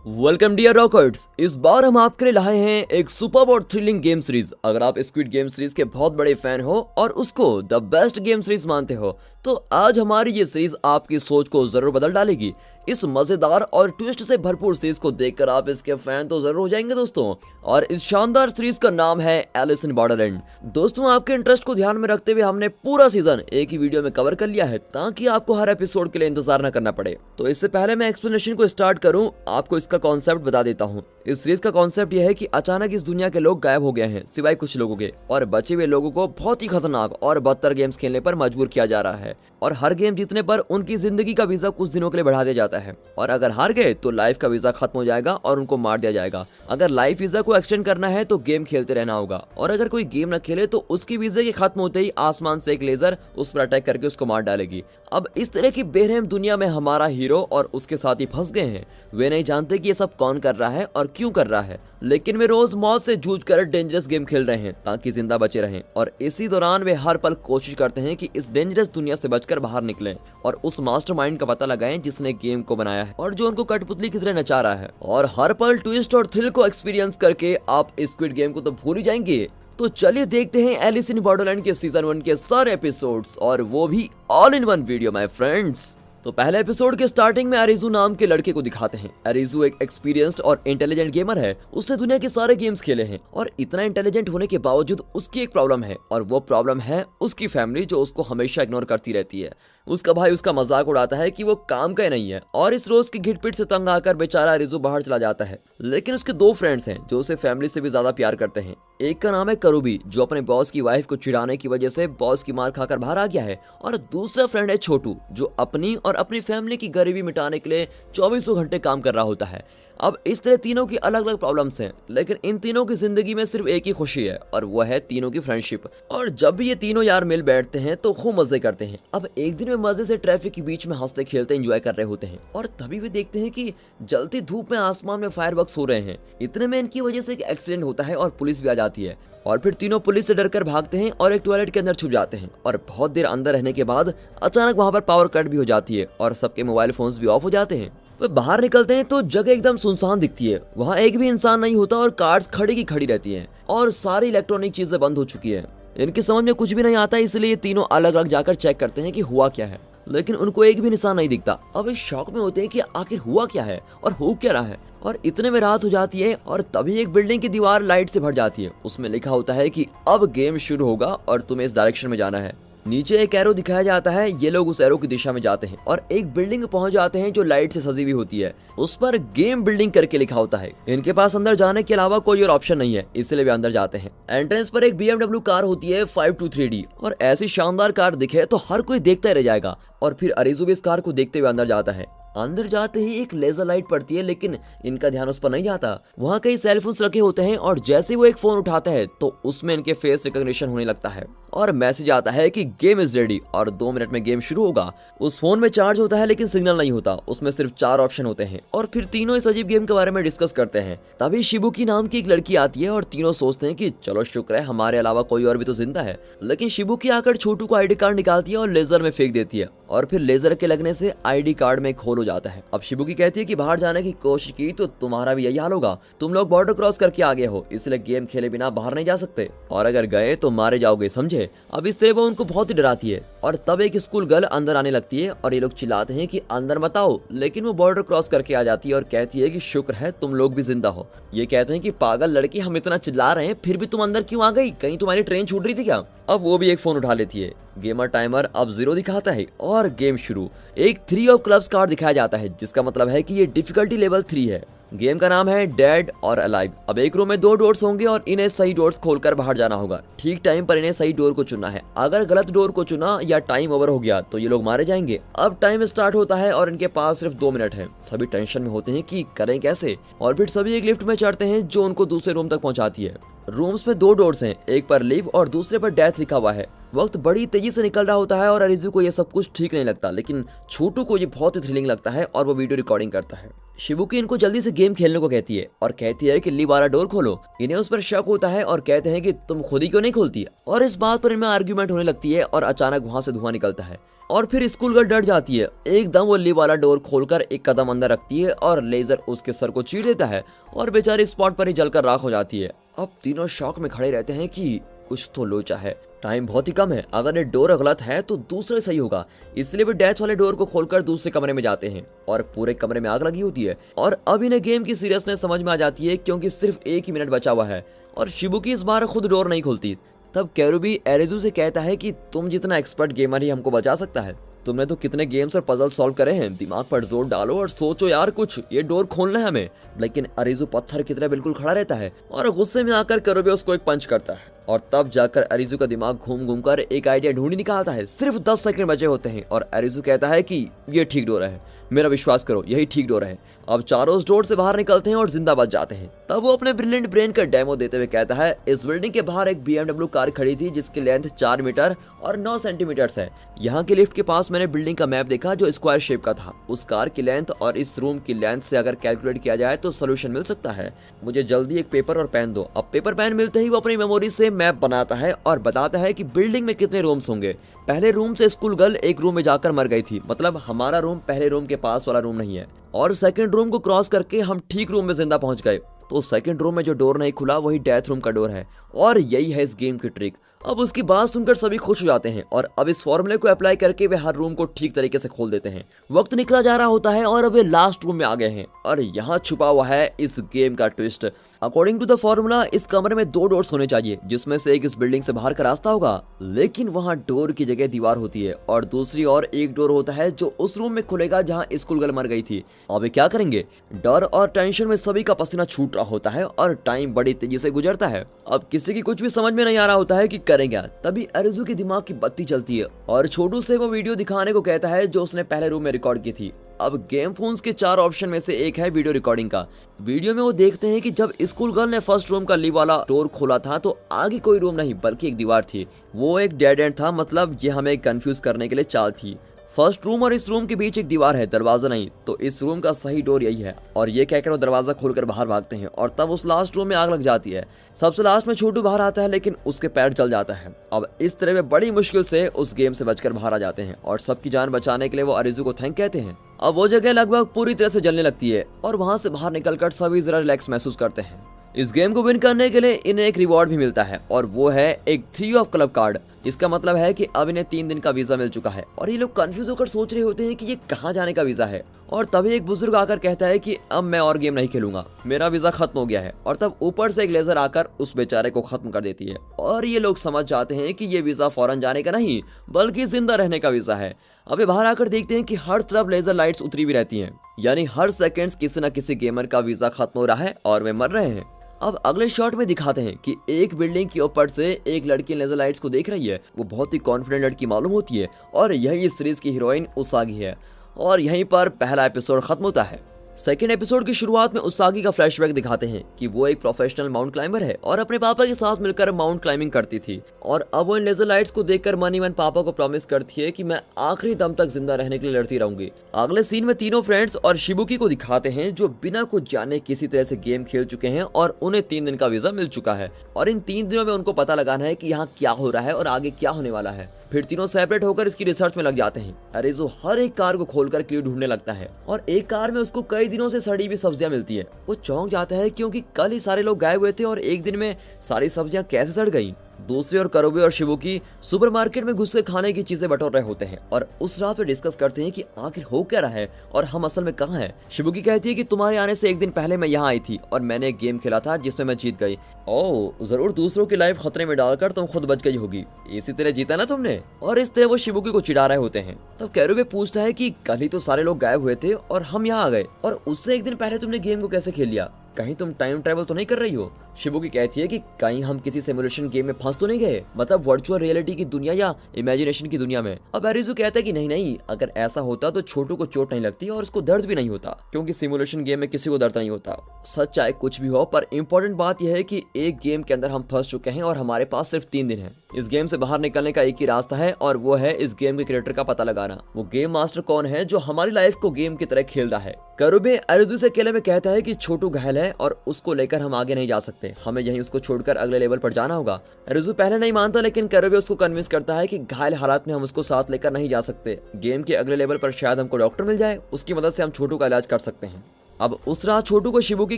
Welcome dear rockers. इस बार हम आपके लिए लाए हैं एक सुपर और थ्रिलिंग गेम सीरीज। अगर आप स्क्विड गेम सीरीज के बहुत बड़े फैन हो और उसको द बेस्ट गेम सीरीज मानते हो तो आज हमारी ये सीरीज आपकी सोच को जरूर बदल डालेगी। इस मजेदार और ट्विस्ट से भरपूर सीरीज को देखकर आप इसके फैन तो जरूर हो जाएंगे दोस्तों। और इस शानदार सीरीज का नाम है एलिस इन बॉर्डरलैंड। दोस्तों, आपके इंटरेस्ट को ध्यान में रखते हुए हमने पूरा सीजन एक ही वीडियो में कवर कर लिया है ताकि आपको हर एपिसोड के लिए इंतजार न करना पड़े। तो इससे पहले मैं एक्सप्लेनेशन को स्टार्ट करूं, आपको इसका कॉन्सेप्ट बता देता हूं। इस सीरीज का कॉन्सेप्ट यह है कि अचानक इस दुनिया के लोग गायब हो गए हैं सिवाय कुछ लोगों के, और बचे हुए लोगों को बहुत ही खतरनाक और बदतर गेम्स खेलने पर मजबूर किया जा रहा है। और हर गेम जीतने पर उनकी जिंदगी का वीजा कुछ दिनों के लिए बढ़ा दिया जाता है, और अगर हार गए तो लाइफ का वीजा खत्म हो जाएगा और उनको मार दिया जाएगा। अगर लाइफ वीजा को एक्सटेंड करना है तो गेम खेलते रहना होगा, और अगर कोई गेम न खेले तो उसकी वीजा के खत्म होते ही आसमान से एक लेजर उस पर अटैक करके उसको मार डालेगी। अब इस तरह की बेरहम दुनिया में हमारा हीरो और उसके साथी फंस गए हैं। वे नहीं जानते कि ये सब कौन कर रहा है और क्यों कर रहा है, लेकिन वे रोज मौत से जूझ कर डेंजरस गेम खेल रहे हैं ताकि जिंदा बचे रहें। और इसी दौरान वे हर पल कोशिश करते हैं कि इस डेंजरस दुनिया से बचकर बाहर निकलें और उस मास्टरमाइंड का पता लगाएं जिसने गेम को बनाया है और जो उनको कठपुतली की तरह नचा रहा है। और हर पल ट्विस्ट और थ्रिल को एक्सपीरियंस करके आप स्क्विड गेम को तो भूल ही जाएंगे। तो चलिए देखते हैं एलिस इन बॉर्डरलैंड के सीजन 1 के सारे एपिसोड्स, और वो भी all in one video my friends. तो पहले एपिसोड के स्टार्टिंग में अरीजू नाम के लड़के को दिखाते हैं। अरीजू एक एक्सपीरियंस्ड और इंटेलिजेंट गेमर है। उसने दुनिया के सारे गेम्स खेले हैं, और इतना इंटेलिजेंट होने के बावजूद उसकी एक प्रॉब्लम है, और वो प्रॉब्लम है उसकी फैमिली जो उसको हमेशा इग्नोर करती रहती है। उसका भाई उसका मजाक उड़ाता है कि वो काम का ही नहीं है, और इस रोज की घिटपिट से तंग आकर बेचारा अरीजू बाहर चला जाता है। लेकिन उसके दो फ्रेंड्स हैं जो उसे फैमिली से भी ज्यादा प्यार करते हैं। एक का नाम है करूबी, जो अपने बॉस की वाइफ को चिढ़ाने की वजह से बॉस की मार खाकर बाहर आ गया है, और दूसरा फ्रेंड है छोटू, जो अपनी और अपनी फैमिली की गरीबी मिटाने के लिए 24 घंटे काम कर रहा होता है। अब इस तरह तीनों की अलग अलग प्रॉब्लम्स हैं, लेकिन इन तीनों की जिंदगी में सिर्फ एक ही खुशी है, और वो है तीनों की फ्रेंडशिप। और जब भी ये तीनों यार मिल बैठते हैं तो खूब मजे करते हैं। अब एक दिन में मजे से ट्रैफिक के बीच में हंसते खेलते एंजॉय कर रहे होते हैं, और तभी वे देखते हैं कि जलती धूप में आसमान में फायरवर्क्स हो रहे हैं। इतने में इनकी वजह से एक एक्सीडेंट होता है और पुलिस भी आ जाती है, और फिर तीनों पुलिस से डरकर भागते हैं और एक टॉयलेट के अंदर छुप जाते हैं। और बहुत देर अंदर रहने के बाद अचानक वहां पर पावर कट भी हो जाती है और सबके मोबाइल फोन्स भी ऑफ हो जाते हैं। वे बाहर निकलते हैं तो जगह एकदम सुनसान दिखती है। वहाँ एक भी इंसान नहीं होता, और कार्स खड़ी की खड़ी रहती हैं, और सारी इलेक्ट्रॉनिक चीजें बंद हो चुकी है। इनकी समझ में कुछ भी नहीं आता, इसलिए ये तीनों अलग अलग जाकर चेक करते हैं कि हुआ क्या है, लेकिन उनको एक भी निशान नहीं दिखता। अब वे शॉक में होते हैं कि आखिर हुआ क्या है और हो क्या रहा है। और इतने में रात हो जाती है, और तभी एक बिल्डिंग की दीवार लाइट से भर जाती है। उसमें लिखा होता है कि अब गेम शुरू होगा और तुम्हें इस डायरेक्शन में जाना है। नीचे एक एरो दिखाया जाता है। ये लोग उस एरो की दिशा में जाते हैं और एक बिल्डिंग पहुंच जाते हैं जो लाइट से सजी हुई होती है। उस पर गेम बिल्डिंग करके लिखा होता है। इनके पास अंदर जाने के अलावा कोई और ऑप्शन नहीं है, इसलिए वे अंदर जाते हैं। एंट्रेंस पर एक BMW कार होती है 523D, और ऐसी शानदार कार दिखे तो हर कोई देखता ही रह जाएगा। और फिर अरीजू भी इस कार को देखते हुए अंदर जाता है। अंदर जाते ही एक लेजर लाइट पड़ती है, लेकिन इनका ध्यान उस पर नहीं जाता। वहाँ कई सेलफोन्स रखे होते हैं, और जैसे वो एक फोन उठाता है तो उसमें इनके फेस रिकॉग्निशन होने लगता है, और मैसेज आता है कि गेम इज रेडी और 2 मिनट में गेम शुरू होगा। उस फोन में चार्ज होता है लेकिन सिग्नल नहीं होता, उसमें सिर्फ 4 ऑप्शन होते हैं। और फिर तीनों इस अजीब गेम के बारे में डिस्कस करते हैं। तभी शिबुकी नाम की एक लड़की आती है, और तीनों सोचते हैं कि चलो शुक्र है हमारे अलावा कोई और भी तो जिंदा है। लेकिन शिबुकी आकर छोटू को ID कार्ड निकालती है और लेजर में फेंक देती है, और फिर लेजर के लगने से ID कार्ड में एक होल हो जाता है। अब शिबुकी कहती है कि बाहर जाने की कोशिश की तो तुम्हारा भी यही हाल होगा। तुम लोग बॉर्डर क्रॉस करके आ गए हो, इसलिए गेम खेले बिना बाहर नहीं जा सकते, और अगर गए तो मारे जाओगे, समझे। अब इस तरह वो उनको बहुत ही डराती है। और तब एक स्कूल गर्ल अंदर आने लगती है, और ये लोग चिल्लाते हैं कि अंदर मत आओ, लेकिन वो बॉर्डर क्रॉस करके आ जाती है और कहती है कि शुक्र है तुम लोग भी जिंदा हो। ये कहते हैं कि पागल लड़की, हम इतना चिल्ला रहे हैं फिर भी तुम अंदर क्यों आ गई, कहीं तुम्हारी ट्रेन छूट रही थी क्या। अब वो भी एक फोन उठा लेती है। गेमर टाइमर अब 0 दिखाता है और गेम शुरू। एक 3 ऑफ क्लब्स कार्ड दिखाया जाता है, जिसका मतलब है कि ये डिफिकल्टी लेवल 3 है। गेम का नाम है डेड और अलाइव। अब एक रूम में 2 डोर्स होंगे, और इन्हें सही डोर्स खोलकर बाहर जाना होगा। ठीक टाइम पर इन्हें सही डोर को चुनना है। अगर गलत डोर को चुना या टाइम ओवर हो गया तो ये लोग मारे जाएंगे। अब टाइम स्टार्ट होता है, और इनके पास सिर्फ 2 मिनट है। सभी टेंशन में होते हैं कि करें कैसे, और फिर सभी एक लिफ्ट में चढ़ते हैं जो उनको दूसरे रूम तक पहुंचाती है। रूम्स में 2 डोर्स हैं, एक पर लिव और दूसरे पर डेथ लिखा हुआ है। वक्त बड़ी तेजी से निकल रहा होता है, और अरीजू को ये सब कुछ ठीक नहीं लगता, लेकिन छोटू को ये बहुत ही थ्रिलिंग लगता है, और वो वीडियो रिकॉर्डिंग करता है। शिबुकी इनको जल्दी से गेम खेलने को कहती है, और कहती है कि लिव वाला डोर खोलो। इन्हें उस पर शक होता है और कहते हैं कि तुम खुद ही क्यों नहीं खोलती, और इस बात पर इनमें आर्ग्यूमेंट होने लगती है। और अचानक वहां से धुआं निकलता है। और फिर स्कूल गर्ल डर जाती है। एकदम वो लिव वाला डोर खोलकर एक कदम अंदर रखती है और लेजर उसके सर को चीर देता है और बेचारी स्पॉट पर ही जलकर राख हो जाती है। अब तीनों शॉक में खड़े रहते हैं कि कुछ तो लोचा है। टाइम बहुत ही कम है, अगर ये डोर गलत है तो दूसरा सही होगा। इसलिए वे डेथ वाले डोर को खोलकर दूसरे कमरे में जाते हैं और पूरे कमरे में आग लगी होती है। और अब इन्हें गेम की सीरियसनेस समझ में आ जाती है क्योंकि सिर्फ 1 ही मिनट बचा हुआ है और शिबुकी इस बार खुद डोर नहीं खोलती। तब केरुबी एरेजू से कहता है कि तुम जितना एक्सपर्ट गेमर ही हमको बचा सकता है। तुमने तो कितने गेम्स और पजल सॉल्व करे हैं, दिमाग पर जोर डालो और सोचो यार कुछ, ये डोर खोलना है हमें। लेकिन अरेजू पत्थर की तरह बिल्कुल खड़ा रहता है और गुस्से में आकर केरुबी उसको एक पंच करता है और तब जाकर अरेजू का दिमाग घूम घूम कर एक आइडिया ढूंढ निकालता है। सिर्फ 10 सेकंड बचे होते हैं और अरेजू कहता है कि ये ठीक डोर है, मेरा विश्वास करो यही ठीक डोर है। अब चारों उस डोर से बाहर निकलते हैं और जिंदा बच जाते हैं। तब वो अपने ब्रिलियंट ब्रेन का डेमो देते हुए कहता है, इस बिल्डिंग के बाहर एक BMW कार खड़ी थी जिसकी लेंथ 4 मीटर और 9 सेंटीमीटर है। यहाँ के लिफ्ट के पास मैंने बिल्डिंग का मैप देखा जो स्क्वायर शेप का था। उस कार की लेंथ और इस रूम की लेंथ से अगर कैलकुलेट किया जाए तो सोल्यूशन मिल सकता है। मुझे जल्दी एक पेपर और पेन दो। अब पेपर पेन मिलते ही वो अपनी मेमोरी से मैप बनाता है और बताता है कि बिल्डिंग में कितने रूम्स होंगे। पहले रूम से स्कूल गर्ल एक रूम में जाकर मर गई थी, मतलब हमारा रूम पहले रूम के पास वाला रूम नहीं है। और सेकंड रूम को क्रॉस करके हम ठीक रूम में जिंदा पहुंच गए। तो सेकंड रूम में जो डोर नहीं खुला वही डेथ रूम का डोर है और यही है इस गेम की ट्रिक। अब उसकी बात सुनकर सभी खुश हो जाते हैं और अब इस फॉर्मूले को अप्लाई करके वे हर रूम को ठीक तरीके से खोल देते हैं। वक्त निकला जा रहा होता है और अब वे लास्ट रूम में आ गए हैं और यहाँ छुपा हुआ है इस गेम का twist. According to the formula इस कमरे में 2 डोर्स होने चाहिए जिसमें से एक इस बिल्डिंग से बाहर का रास्ता होगा, लेकिन वहाँ डोर की जगह दीवार होती है और दूसरी ओर एक डोर होता है जो उस रूम में खुलेगा जहाँ स्कूल गर्ल मर गई थी। अब क्या करेंगे? डर और टेंशन में सभी का पसीना छूट रहा होता है और टाइम बड़ी तेजी से गुजरता है। अब किसी की कुछ भी समझ में नहीं आ रहा होता है कि करें क्या। तभी अरेजू के दिमाग की बत्ती चलती है और छोटू से वो वीडियो दिखाने को कहता है जो उसने पहले रूम में रिकॉर्ड की थी। अब गेम फोन्स के 4 ऑप्शन में से एक है वीडियो रिकॉर्डिंग का। वीडियो में वो देखते हैं कि जब स्कूल गर्ल ने फर्स्ट रूम का लीव वाला डोर खोला था तो आगे कोई रूम नहीं बल्कि एक दीवार थी। वो एक डेड एंड था, मतलब ये हमें कंफ्यूज करने के लिए चाल थी। फर्स्ट रूम और इस रूम के बीच एक दीवार है, दरवाजा नहीं, तो इस रूम का सही डोर यही है। और ये कहकर वो दरवाजा खोलकर बाहर भागते हैं और तब उस लास्ट रूम में आग लग जाती है। सबसे लास्ट में छोटू बाहर आता है लेकिन उसके पैर जल जाता है। अब इस तरह वे बड़ी मुश्किल से उस गेम से बचकर बाहर आ जाते हैं और सबकी जान बचाने के लिए वो अरेजू को थैंक कहते हैं। अब वो जगह लगभग पूरी तरह से जलने लगती है और वहां से बाहर निकलकर सभी जरा रिलैक्स महसूस करते हैं। इस गेम को विन करने के लिए इन्हें एक रिवॉर्ड भी मिलता है और वो है एक 3 ऑफ क्लब कार्ड। इसका मतलब है कि अब इन्हें 3 दिन का वीजा मिल चुका है और ये लोग कंफ्यूज होकर सोच रहे होते हैं कि ये कहाँ जाने का वीजा है। और तभी एक बुजुर्ग आकर कहता है कि अब मैं और गेम नहीं खेलूंगा, मेरा वीजा खत्म हो गया है। और तब ऊपर से एक लेजर आकर उस बेचारे को खत्म कर देती है और ये लोग समझ जाते हैं कि ये वीजा फौरन जाने का नहीं बल्कि जिंदा रहने का वीजा है। अब ये बाहर आकर देखते हैं कि हर तरफ लेजर लाइट्स उतरी भी रहती हैं, यानी हर सेकंड्स किसी न किसी गेमर का वीजा खत्म हो रहा है और वे मर रहे हैं। अब अगले शॉट में दिखाते हैं कि एक बिल्डिंग के ऊपर से एक लड़की लेजर लाइट्स को देख रही है। वो बहुत ही कॉन्फिडेंट लड़की मालूम होती है और यही इस सीरीज की हीरोइन उसागी है। और यहीं पर पहला एपिसोड खत्म होता है। सेकेंड एपिसोड की शुरुआत में उसागी का फ्लैशबैक दिखाते हैं कि वो एक प्रोफेशनल माउंट क्लाइंबर है और अपने पापा के साथ मिलकर माउंट क्लाइंबिंग करती थी। और अब वो इन लेजर लाइट्स को देखकर मनी मन पापा को प्रॉमिस करती है कि मैं आखिरी दम तक जिंदा रहने के लिए लड़ती रहूंगी। अगले सीन में तीनों फ्रेंड्स और शिबुकी को दिखाते हैं जो बिना कुछ जाने किसी तरह से गेम खेल चुके हैं और उन्हें 3 दिन का वीजा मिल चुका है और इन 3 दिनों में उनको पता लगाना है कि यहाँ क्या हो रहा है और आगे क्या होने वाला है। फिर तीनों सेपरेट होकर इसकी रिसर्च में लग जाते हैं। अरेजो हर एक कार को खोलकर क्लू ढूंढने लगता है और एक कार में उसको कई दिनों से सड़ी हुई सब्जियां मिलती है। वो चौंक जाता है क्योंकि कल ही सारे लोग गायब हुए थे और एक दिन में सारी सब्जियां कैसे सड़ गईं। दूसरी ओर करोबे और शिबुकी सुपरमार्केट में घुसकर खाने की चीजें बटोर रहे होते हैं और उस रात में डिस्कस करते हैं कि आखिर हो क्या रहा है और हम असल में कहाँ हैं। शिबुकी कहती है कि तुम्हारे आने से एक दिन पहले मैं यहाँ आई थी और मैंने एक गेम खेला था जिसमें मैं जीत गई। ओह, जरूर दूसरों की लाइफ खतरे में डालकर तुम खुद बच गई होगी, इसी तरह जीता ना तुमने। और इस तरह वो शिबुकी को चिढ़ा रहे होते हैं। तब कैरोबे पूछता है कि कल ही तो सारे लोग गायब हुए थे और हम यहाँ आ गए और उससे एक दिन पहले तुमने गेम को कैसे खेल लिया, कहीं तुम टाइम ट्रैवल तो नहीं कर रही हो। शिबुकी कहती है कि कहीं हम किसी सिमुलेशन गेम में फंस तो नहीं गए, मतलब वर्चुअल रियलिटी की दुनिया या इमेजिनेशन की दुनिया में। अब अरेजू कहता है कि नहीं, अगर ऐसा होता तो छोटू को चोट नहीं लगती और उसको दर्द भी नहीं होता क्योंकि सिमुलेशन गेम में किसी को दर्द नहीं होता। सच चाहे कुछ भी हो, पर इम्पोर्टेंट बात यह है कि एक गेम के अंदर हम फंस चुके हैं और हमारे पास सिर्फ 3 दिन है। इस गेम से बाहर निकलने का एक ही रास्ता है और वो है इस गेम के क्रिएटर का पता लगाना। वो गेम मास्टर कौन है जो हमारी लाइफ को गेम की तरह खेल रहा है। करुबे अरिज़ु से अकेले में कहता है कि छोटू घायल है और उसको लेकर हम आगे नहीं जा सकते, हमें यहीं उसको छोड़कर अगले लेवल पर जाना होगा। अरिज़ु पहले नहीं मानता, लेकिन करुबे उसको कन्विंस करता है कि घायल हालात में हम उसको साथ लेकर नहीं जा सकते। गेम के अगले लेवल पर शायद हमको डॉक्टर मिल जाए, उसकी मदद से हम छोटू का इलाज कर सकते हैं। अब उस रात छोटू को शिबुकी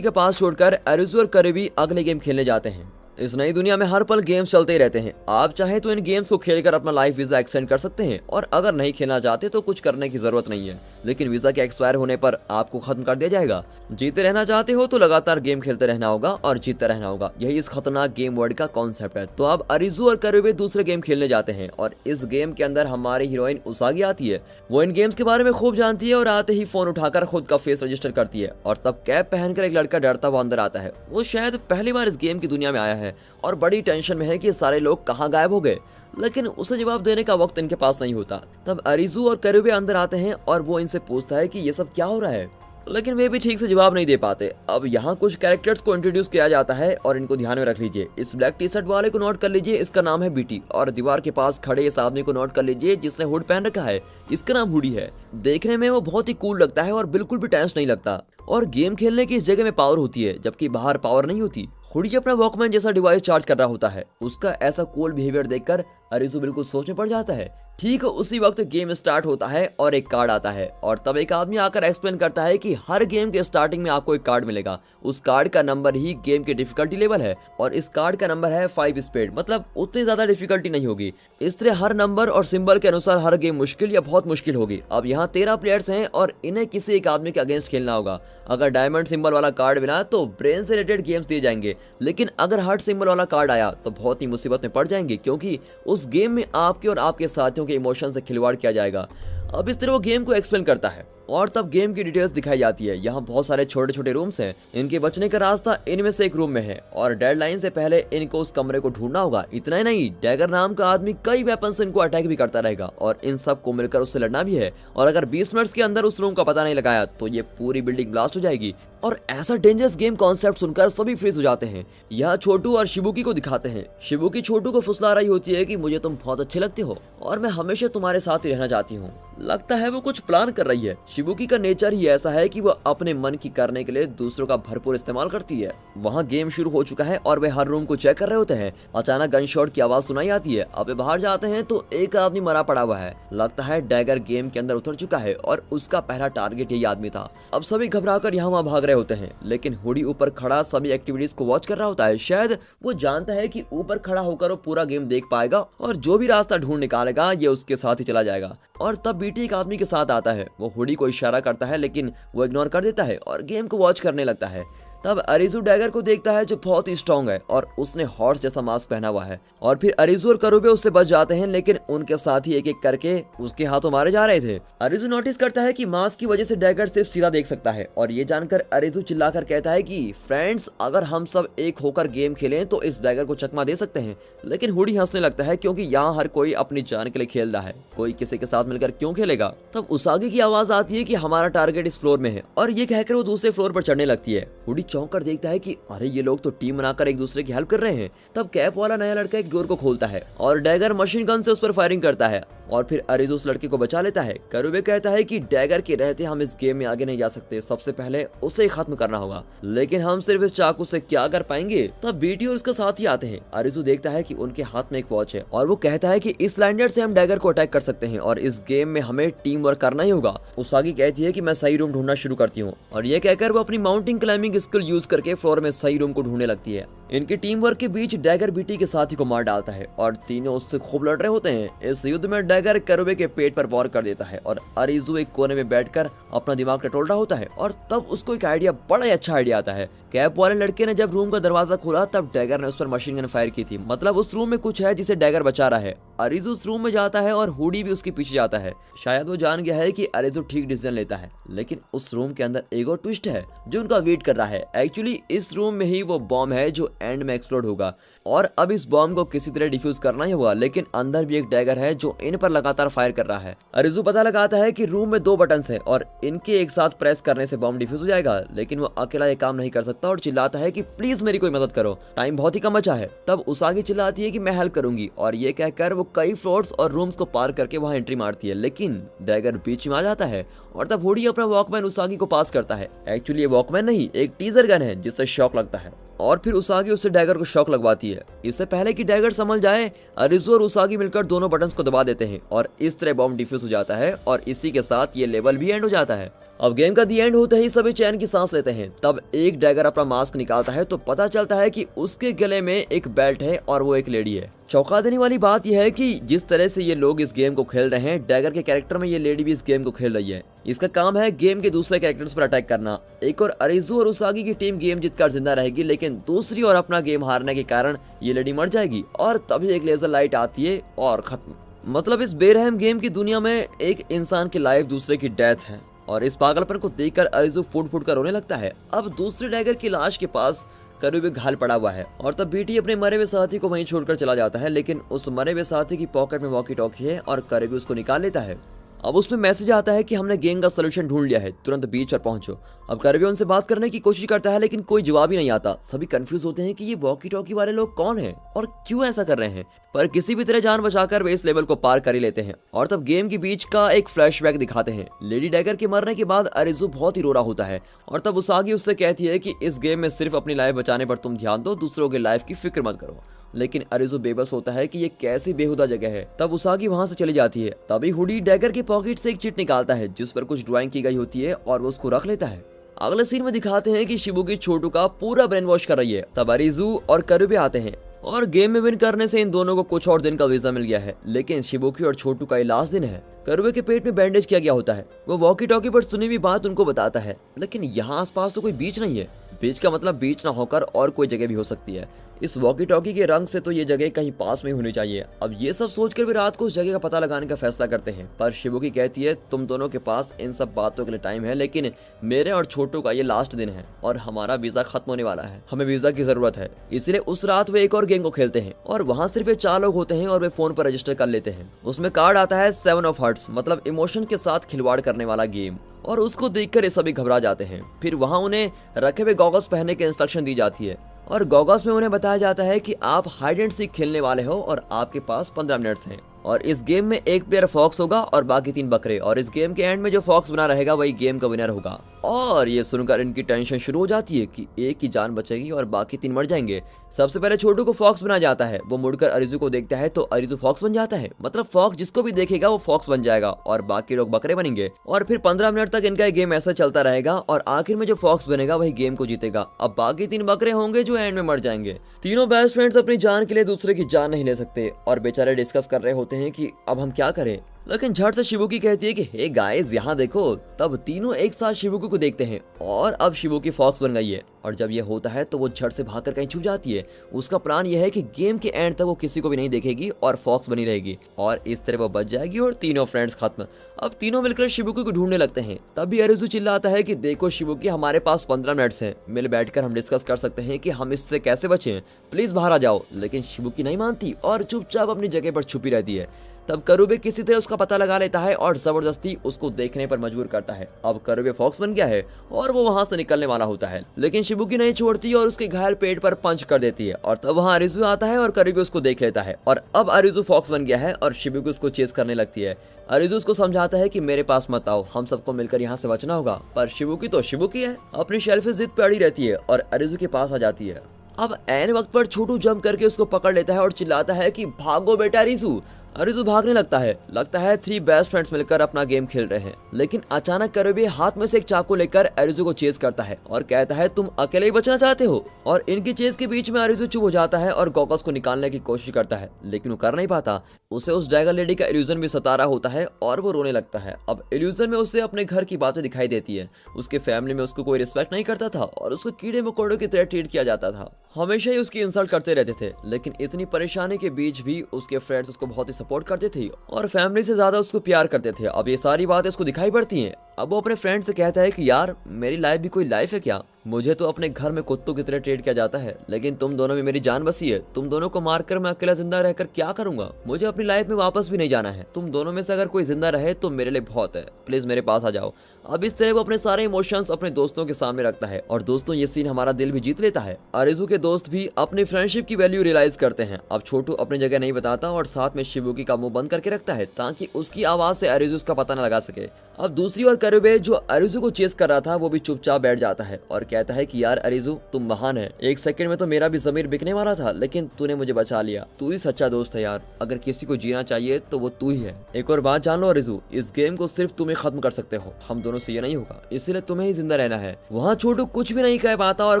के पास छोड़कर अरिज़ु और करुबे अगले गेम खेलने जाते हैं। इस नई दुनिया में हर पल गेम्स चलते ही रहते हैं। आप चाहे तो इन गेम्स को खेलकर अपना लाइफ वीजा एक्सटेंड कर सकते हैं और अगर नहीं खेलना चाहते तो कुछ करने की जरूरत नहीं है, लेकिन वीजा के एक्सपायर होने पर आपको खत्म कर दिया जाएगा। जीते रहना चाहते हो तो लगातार गेम खेलते रहना होगा और जीतते रहना होगा। यही इस खतरनाक गेम वर्ल्ड का कॉन्सेप्ट है। तो अब अरिज़ु और करुबे दूसरे गेम खेलने जाते हैं और इस गेम के अंदर हमारी हीरोइन उसागी आती है। वो इन गेम्स के बारे में खूब जानती है और आते ही फोन उठाकर खुद का फेस रजिस्टर करती है और तब कैप पहनकर एक लड़का डरता हुआ अंदर आता है। वो शायद पहली बार इस गेम की दुनिया में आया है और बड़ी टेंशन में है कि सारे लोग कहाँ गायब हो गए, लेकिन उसे जवाब देने का वक्त इनके पास नहीं होता। तब अरिज़ु और करुबे अंदर आते हैं और वो इनसे पूछता है कि ये सब क्या हो रहा है, लेकिन वे भी ठीक से जवाब नहीं दे पाते। अब यहाँ कुछ कैरेक्टर्स को इंट्रोड्यूस किया जाता है और इनको ध्यान में रख लीजिए। इस ब्लैक टी शर्ट वाले को नोट कर लीजिए, इसका नाम है बीटी। और दीवार के पास खड़े इस आदमी को नोट कर लीजिए जिसने हुड पहन रखा है, इसका नाम हुडी है। देखने में वो बहुत ही कूल लगता है और बिल्कुल भी टेंस नहीं लगता। और गेम खेलने की इस जगह में पावर होती है जबकि बाहर पावर नहीं होती। हुडी अपना वॉकमैन जैसा डिवाइस चार्ज कर रहा होता है। उसका ऐसा कूल बिहेवियर देखकर अरिज़ु बिल्कुल सोच में पड़ जाता है। ठीक उसी वक्त गेम स्टार्ट होता है और एक कार्ड आता है और तब एक आदमी आकर एक्सप्लेन करता है कि हर गेम के स्टार्टिंग में आपको एक कार्ड मिलेगा। उस कार्ड का नंबर ही गेम की डिफिकल्टी लेवल है और इस कार्ड का नंबर है 5 स्पीड, मतलब उतनी ज्यादा डिफिकल्टी नहीं होगी। इस तरह हर नंबर और सिंबल के अनुसार हर गेम मुश्किल या बहुत मुश्किल होगी। अब यहाँ 13 प्लेयर्स हैं और इन्हें किसी एक आदमी के अगेंस्ट खेलना होगा। अगर डायमंड सिंबल वाला कार्ड मिला तो ब्रेन से रिलेटेड गेम्स दिए जाएंगे, लेकिन अगर हार्ट सिंबल वाला कार्ड आया तो बहुत ही मुसीबत में पड़ जाएंगे, क्योंकि उस गेम में आपके और आपके साथियों के इमोशन से खिलवाड़ किया जाएगा। अब इस तरह वो गेम को एक्सप्लेन करता है और तब गेम की डिटेल्स दिखाई जाती है। यहाँ बहुत सारे छोटे छोटे रूम्स हैं, इनके बचने का रास्ता इनमें से एक रूम में है और डेडलाइन से पहले इनको उस कमरे को ढूंढना होगा। इतना ही नहीं, डैगर नाम का आदमी कई वेपन से इनको अटैक भी करता रहेगा और इन सब को मिलकर उससे लड़ना भी है। और अगर 20 मिनट्स के अंदर उस रूम का पता नहीं लगाया तो ये पूरी बिल्डिंग ब्लास्ट हो जाएगी। और ऐसा डेंजरस गेम कॉन्सेप्ट सुनकर सभी फ्रीज हो जाते हैं। यहाँ छोटू और शिबुकी को दिखाते हैं। शिबुकी छोटू को फुसला रही होती है कि मुझे तुम बहुत अच्छे लगते हो और मैं हमेशा तुम्हारे साथ ही रहना चाहती हूँ। लगता है वो कुछ प्लान कर रही है। शिबुकी का नेचर ही ऐसा है कि वो अपने मन की करने के लिए दूसरों का भरपूर इस्तेमाल करती है। वहाँ गेम शुरू हो चुका है और वे हर रूम को चेक कर रहे होते हैं। अचानक गन शॉट की आवाज सुनाई आती है। अब वे बाहर जाते हैं तो एक आदमी मरा पड़ा हुआ है। लगता है डैगर गेम के अंदर उतर चुका है और उसका पहला टारगेट यही आदमी था। अब सभी घबराकर यहाँ वहाँ भाग रहे होते हैं, लेकिन हुडी ऊपर खड़ा सभी एक्टिविटीज को वॉच कर रहा होता है। शायद वो जानता है कि ऊपर खड़ा होकर वो पूरा गेम देख पाएगा और जो भी रास्ता ढूंढ निकालेगा ये उसके साथ ही चला जाएगा। और तब बीटी एक आदमी के साथ आता है। वो हुडी को इशारा करता है लेकिन वो इग्नोर कर देता है और गेम को वॉच करने लगता है। तब अरिज़ु डैगर को देखता है जो बहुत ही स्ट्रॉन्ग है और उसने हॉर्स जैसा मास्क पहना हुआ है। और फिर अरिज़ु और करुबे उससे बच जाते हैं, लेकिन उनके साथ ही एक एक करके उसके हाथों मारे जा रहे थे। अरिज़ु नोटिस करता है कि मास्क की वजह से डैगर सिर्फ सीधा देख सकता है और ये जानकर अरिज़ु चिल्लाकर कहता है कि फ्रेंड्स, अगर हम सब एक होकर गेम खेलें तो इस डैगर को चकमा दे सकते हैं। लेकिन हुडी हंसने लगता है क्योंकि यहाँ हर कोई अपनी जान के लिए खेल रहा है, कोई किसी के साथ मिलकर क्यों खेलेगा। तब उसागी की आवाज आती है कि हमारा टारगेट इस फ्लोर में है और ये कहकर वो दूसरे फ्लोर पर चढ़ने लगती है। हुडी चौंक कर देखता है कि अरे ये लोग तो टीम बनाकर एक दूसरे की हेल्प कर रहे हैं। तब कैप वाला नया लड़का एक डोर को खोलता है और डैगर मशीन गन से उस पर फायरिंग करता है और फिर अरिज़ु उस लड़के को बचा लेता है। करुबे कहता है कि डैगर के रहते हम इस गेम में आगे नहीं जा सकते, सबसे पहले उसे खत्म करना होगा, लेकिन हम सिर्फ इस चाकू से क्या कर पाएंगे। तब बीटी और उसका साथी आते हैं। अरिज़ु देखता है कि उनके हाथ में एक वॉच है और वो कहता है कि इस लैंडर से हम डैगर को अटैक कर सकते हैं और इस गेम में हमें टीम वर्क करना ही होगा। उसागी कहती है कि मैं सही रूम ढूंढना शुरू करती हूँ और ये कहकर वो अपनी माउंटिंग क्लाइंबिंग स्किल यूज करके फ्लोर में सही रूम को ढूंढने लगती है। इनके टीम वर्क के बीच डैगर बीटी के साथी को मार डालता है और तीनों उससे खूब लड़ रहे होते हैं। इस युद्ध में डैगर करुबे के पेट पर वार कर देता है और अरिज़ु एक कोने में बैठकर अपना दिमाग टटोल रहा होता है और तब उसको एक आइडिया, बड़ा ही अच्छा आइडिया आता है। कैप वाले लड़के ने जब रूम का दरवाजा खोला तब डैगर ने उस पर मशीन गन फायर की थी, मतलब उस रूम में कुछ है जिसे डैगर बचा रहा है। अरिज़ु उस रूम में जाता है और हुडी भी उसके पीछे जाता है। शायद वो जान गया है कि अरिज़ु ठीक डिसीजन लेता है, लेकिन उस रूम के अंदर एक और ट्विस्ट है जो उनका वेट कर रहा है। एक्चुअली इस रूम में ही वो बॉम्ब है जो एंड में एक्सप्लोड होगा। और अब इस बॉम्ब को किसी तरह डिफ्यूज करना ही होगा, लेकिन अंदर भी एक डैगर है जो इन पर लगातार फायर कर रहा है। अरिज़ू पता लगाता है कि रूम में 2 बटन्स हैं और इनके एक साथ प्रेस करने से बॉम्ब डिफ्यूज हो जाएगा, लेकिन वो अकेला ये काम नहीं कर सकता और चिल्लाता है कि प्लीज मेरी कोई मदद करो, टाइम बहुत ही कम बचा है। तब उसागी चिल्लाती है कि मैं हेल्प करूंगी और ये कहकर वो कई फ्लोर्स और रूम्स को पार करके वहां एंट्री मारती है, लेकिन डैगर बीच में आ जाता है और तब हुडी अपना वॉकमैन उसागी को पास करता है। एक्चुअली ये वॉकमैन नहीं, एक टीजर गन है जिससे शॉक लगता है और फिर उसागी उससे डैगर को शॉक लगवाती है। इससे पहले कि डैगर समझ जाए, अरिज़ू और उसागी मिलकर दोनों बटन्स को दबा देते हैं और इस तरह बॉम्ब डिफ्यूज हो जाता है और इसी के साथ ये लेवल भी एंड हो जाता है। अब गेम का दी एंड होते ही सभी चैन की सांस लेते हैं। तब एक डैगर अपना मास्क निकालता है तो पता चलता है कि उसके गले में एक बेल्ट है और वो एक लेडी है। चौंका देने वाली बात यह है कि जिस तरह से ये लोग इस गेम को खेल रहे हैं, डैगर के कैरेक्टर में ये लेडी भी इस गेम को खेल रही है। इसका काम है गेम के दूसरे कैरेक्टर्स पर अटैक करना। एक और अरिज़ू और उसागी की टीम गेम जीतकर जिंदा रहेगी, लेकिन दूसरी ओर अपना गेम हारने के कारण ये लेडी मर जाएगी और तभी एक लेजर लाइट आती है और खत्म। मतलब इस बेरहम गेम की दुनिया में एक इंसान की लाइफ दूसरे की डेथ है और इस पागलपन को देखकर अरिज़ू फूट फूट कर रोने लगता है। अब दूसरे डैगर की लाश के पास करीबी घायल पड़ा हुआ है और तब बीटी अपने मरे हुए साथी को वहीं छोड़कर चला जाता है, लेकिन उस मरे हुए साथी की पॉकेट में वॉकी टॉकी है और करीबी उसको निकाल लेता है। अब उसमें मैसेज आता है कि हमने गेम का सोल्यूशन ढूंढ लिया है, तुरंत बीच पर पहुंचो। अब करबी उनसे बात करने की कोशिश करता है लेकिन कोई जवाब ही नहीं आता। सभी कंफ्यूज होते हैं कि ये वॉकी टॉकी वाले लोग कौन हैं और क्यों ऐसा कर रहे हैं, पर किसी भी तरह जान बचाकर वे इस लेवल को पार कर ही लेते हैं। और तब गेम के बीच का एक फ्लैशबैक दिखाते हैं। लेडी डैगर के मरने के बाद अरिज़ू बहुत ही रो रहा होता है और तब उसागी उससे कहती है कि इस गेम में सिर्फ अपनी लाइफ बचाने पर तुम ध्यान दो, दूसरों की लाइफ की फिक्र मत करो। लेकिन अरिज़ू बेबस होता है कि ये कैसी बेहुदा जगह है। तब उसागी वहां से चली जाती है। तभी हुडी डैगर के पॉकेट से एक चिट निकालता है जिस पर कुछ ड्राइंग की गई होती है और वो उसको रख लेता है। अगले सीन में दिखाते हैं कि शिबुकी छोटू का पूरा ब्रेन वॉश कर रही है। तब अरिज़ू और करुबे आते हैं और गेम में विन करने से इन दोनों को कुछ और दिन का वीजा मिल गया है, लेकिन शिबुकी और छोटू का ये लास्ट दिन है। करुबे के पेट में बैंडेज किया गया होता है। वो वॉकी टॉकी पर सुनी हुई बात उनको बताता है, लेकिन यहाँ आसपास तो कोई बीच नहीं है। बीच का मतलब बीच ना होकर और कोई जगह भी हो सकती है। इस वॉकी टॉकी के रंग से तो ये जगह कहीं पास में होनी चाहिए। अब ये सब सोचकर भी रात को उस जगह का पता लगाने का फैसला करते हैं, पर शिबुकी कहती है तुम दोनों के पास इन सब बातों के लिए टाइम है, लेकिन मेरे और छोटू का ये लास्ट दिन है और हमारा वीजा खत्म होने वाला है, हमें वीजा की जरूरत है। इसलिए उस रात वे एक और गेम को खेलते हैं और वहाँ सिर्फ ये 4 लोग होते हैं और वे फोन पर रजिस्टर कर लेते हैं। उसमें कार्ड आता है 7 ऑफ हार्ट्स, मतलब इमोशन के साथ खिलवाड़ करने वाला गेम, और उसको देखकर ये सभी घबरा जाते हैं। फिर वहाँ उन्हें रखे हुए गॉगल्स पहनने की इंस्ट्रक्शन दी जाती है और गॉगल्स में उन्हें बताया जाता है कि आप हाइड एंड सीक खेलने वाले हो और आपके पास 15 मिनट्स हैं और इस गेम में एक प्लेयर फॉक्स होगा और बाकी 3 बकरे, और इस गेम के एंड में जो फॉक्स बना रहेगा वही गेम का विनर होगा। और ये सुनकर इनकी टेंशन शुरू हो जाती है कि एक की जान बचेगी और बाकी 3 मर जाएंगे। सबसे पहले छोटू को फॉक्स बना जाता है। वो मुड़कर अरिज़ू को देखता है तो अरिज़ू फॉक्स बन जाता है, मतलब फॉक्स जिसको भी देखेगा वो फॉक्स बन जाएगा और बाकी लोग बकरे बनेंगे। और फिर 15 मिनट तक इनका गेम ऐसा चलता रहेगा और आखिर में जो फॉक्स बनेगा वही गेम को जीतेगा। अब बाकी 3 बकरे होंगे जो एंड में मर जाएंगे। तीनों बेस्ट फ्रेंड्स अपनी जान के लिए दूसरे की जान नहीं ले सकते और बेचारे डिस्कस कर रहे होते हैं कि अब हम क्या करें, लेकिन झट से शिबुकी कहती है कि हे गाइस यहाँ देखो। तब तीनों एक साथ शिबुकी को देखते हैं और अब शिबुकी फॉक्स बन गई है और जब ये होता है तो वो झट से भागकर कहीं छुप जाती है। उसका प्लान यह है कि गेम के एंड तक वो किसी को भी नहीं देखेगी और फॉक्स बनी रहेगी और इस तरह वो बच जाएगी और तीनों फ्रेंड्स खत्म। अब तीनों मिलकर शिबुकी को ढूंढने लगते हैं। तभी अरिज़ू चिल्लाता है कि देखो शिबुकी, हमारे पास 15 मिनट्स हैं, मिल बैठकर हम डिस्कस कर सकते हैं कि हम इससे कैसे बचें, प्लीज बाहर आ जाओ। लेकिन शिबुकी नहीं मानती और चुपचाप अपनी जगह पर छुपी रहती है। तब करुबे किसी तरह उसका पता लगा लेता है और जबरदस्ती उसको देखने पर मजबूर करता है। अब करुबे फॉक्स बन गया है और वो वहां से निकलने वाला होता है, लेकिन शिबुकी नहीं छोड़ती और उसके घायल पेट पर पंच कर देती है। और तब वहां अरिज़ू आता है और करुबे उसको देख लेता है और अब अरिज़ू फॉक्स बन गया है और शिबुकी उसको चेस करने लगती है। अरिज़ू उसको समझाता है कि मेरे पास मत आओ, हम सबको मिलकर यहाँ से बचना होगा, पर शिबुकी तो शिबुकी है, अपनी शेल्फिश जिद पे अड़ी रहती है और अरिज़ू के पास आ जाती है। अब ऐन वक्त पर छोटू जंप करके उसको पकड़ लेता है और चिल्लाता है कि भागो बेटा अरिज़ू। अरिज़ू भागने लगता है 3 बेस्ट फ्रेंड्स मिलकर अपना गेम खेल रहे हैं, लेकिन अचानक करुबे हाथ में से एक चाकू लेकर अरिज़ू को चेस करता है और कहता है तुम अकेले ही बचना चाहते हो। और इनकी चेस के बीच में अरिज़ू चुप हो जाता है और गॉगल्स को निकालने की कोशिश करता है, लेकिन वो कर नहीं पाता। उसे उस ड्रैगन लेडी का इल्यूजन भी सता रहा होता है और वो रोने लगता है। अब इल्यूजन में उसे अपने घर की बातें दिखाई देती है। उसके फैमिली में उसको कोई रिस्पेक्ट नहीं करता था और उसको कीड़े मकोड़ों की तरह ट्रीट किया जाता था, हमेशा ही उसकी इंसल्ट करते रहते थे। लेकिन इतनी परेशानी के बीच भी उसके फ्रेंड्स उसको बहुत ही सपोर्ट करते थे और फैमिली से ज्यादा उसको प्यार करते थे। अब ये सारी बातें उसको दिखाई पड़ती हैं। अब वो अपने फ्रेंड से कहता है कि यार मेरी लाइफ भी कोई लाइफ है क्या, मुझे तो अपने घर में कुत्तों की तरह ट्रीट किया जाता है, लेकिन तुम दोनों में मेरी जान बसी है। तुम दोनों को मारकर मैं अकेला जिंदा रहकर क्या करूंगा? मुझे अपनी लाइफ में वापस भी नहीं जाना है। तुम दोनों में से अगर कोई जिंदा रहे तो मेरे लिए बहुत है। प्लीज मेरे पास आ जाओ। अब इस तरह वो अपने सारे इमोशंस अपने दोस्तों के सामने रखता है और दोस्तों ये सीन हमारा दिल भी जीत लेता है। अरिजू के दोस्त भी अपनी फ्रेंडशिप की वैल्यू रियलाइज करते हैं। अब छोटू अपनी जगह नहीं बताता और साथ में शिबुकी का मुंह बंद करके रखता है ताकि उसकी आवाज से अरिजू उसका पता न लगा सके। अब दूसरी ओर करुबे जो अरिजू को चेस कर रहा था वो भी चुपचाप बैठ जाता है और कहता है कि यार अरिजू तुम महान है। एक सेकंड में तो मेरा भी जमीर बिकने वाला था, लेकिन तूने मुझे बचा लिया। तू ही सच्चा दोस्त है यार। अगर किसी को जीना चाहिए तो वो तू ही है। एक और बात जान लो अरिजू, इस गेम को सिर्फ तुम ही खत्म कर सकते हो, हम दोनों से ये नहीं होगा, इसीलिए तुम्हें ही जिंदा रहना है। वहाँ छोटू कुछ भी नहीं कह पाता और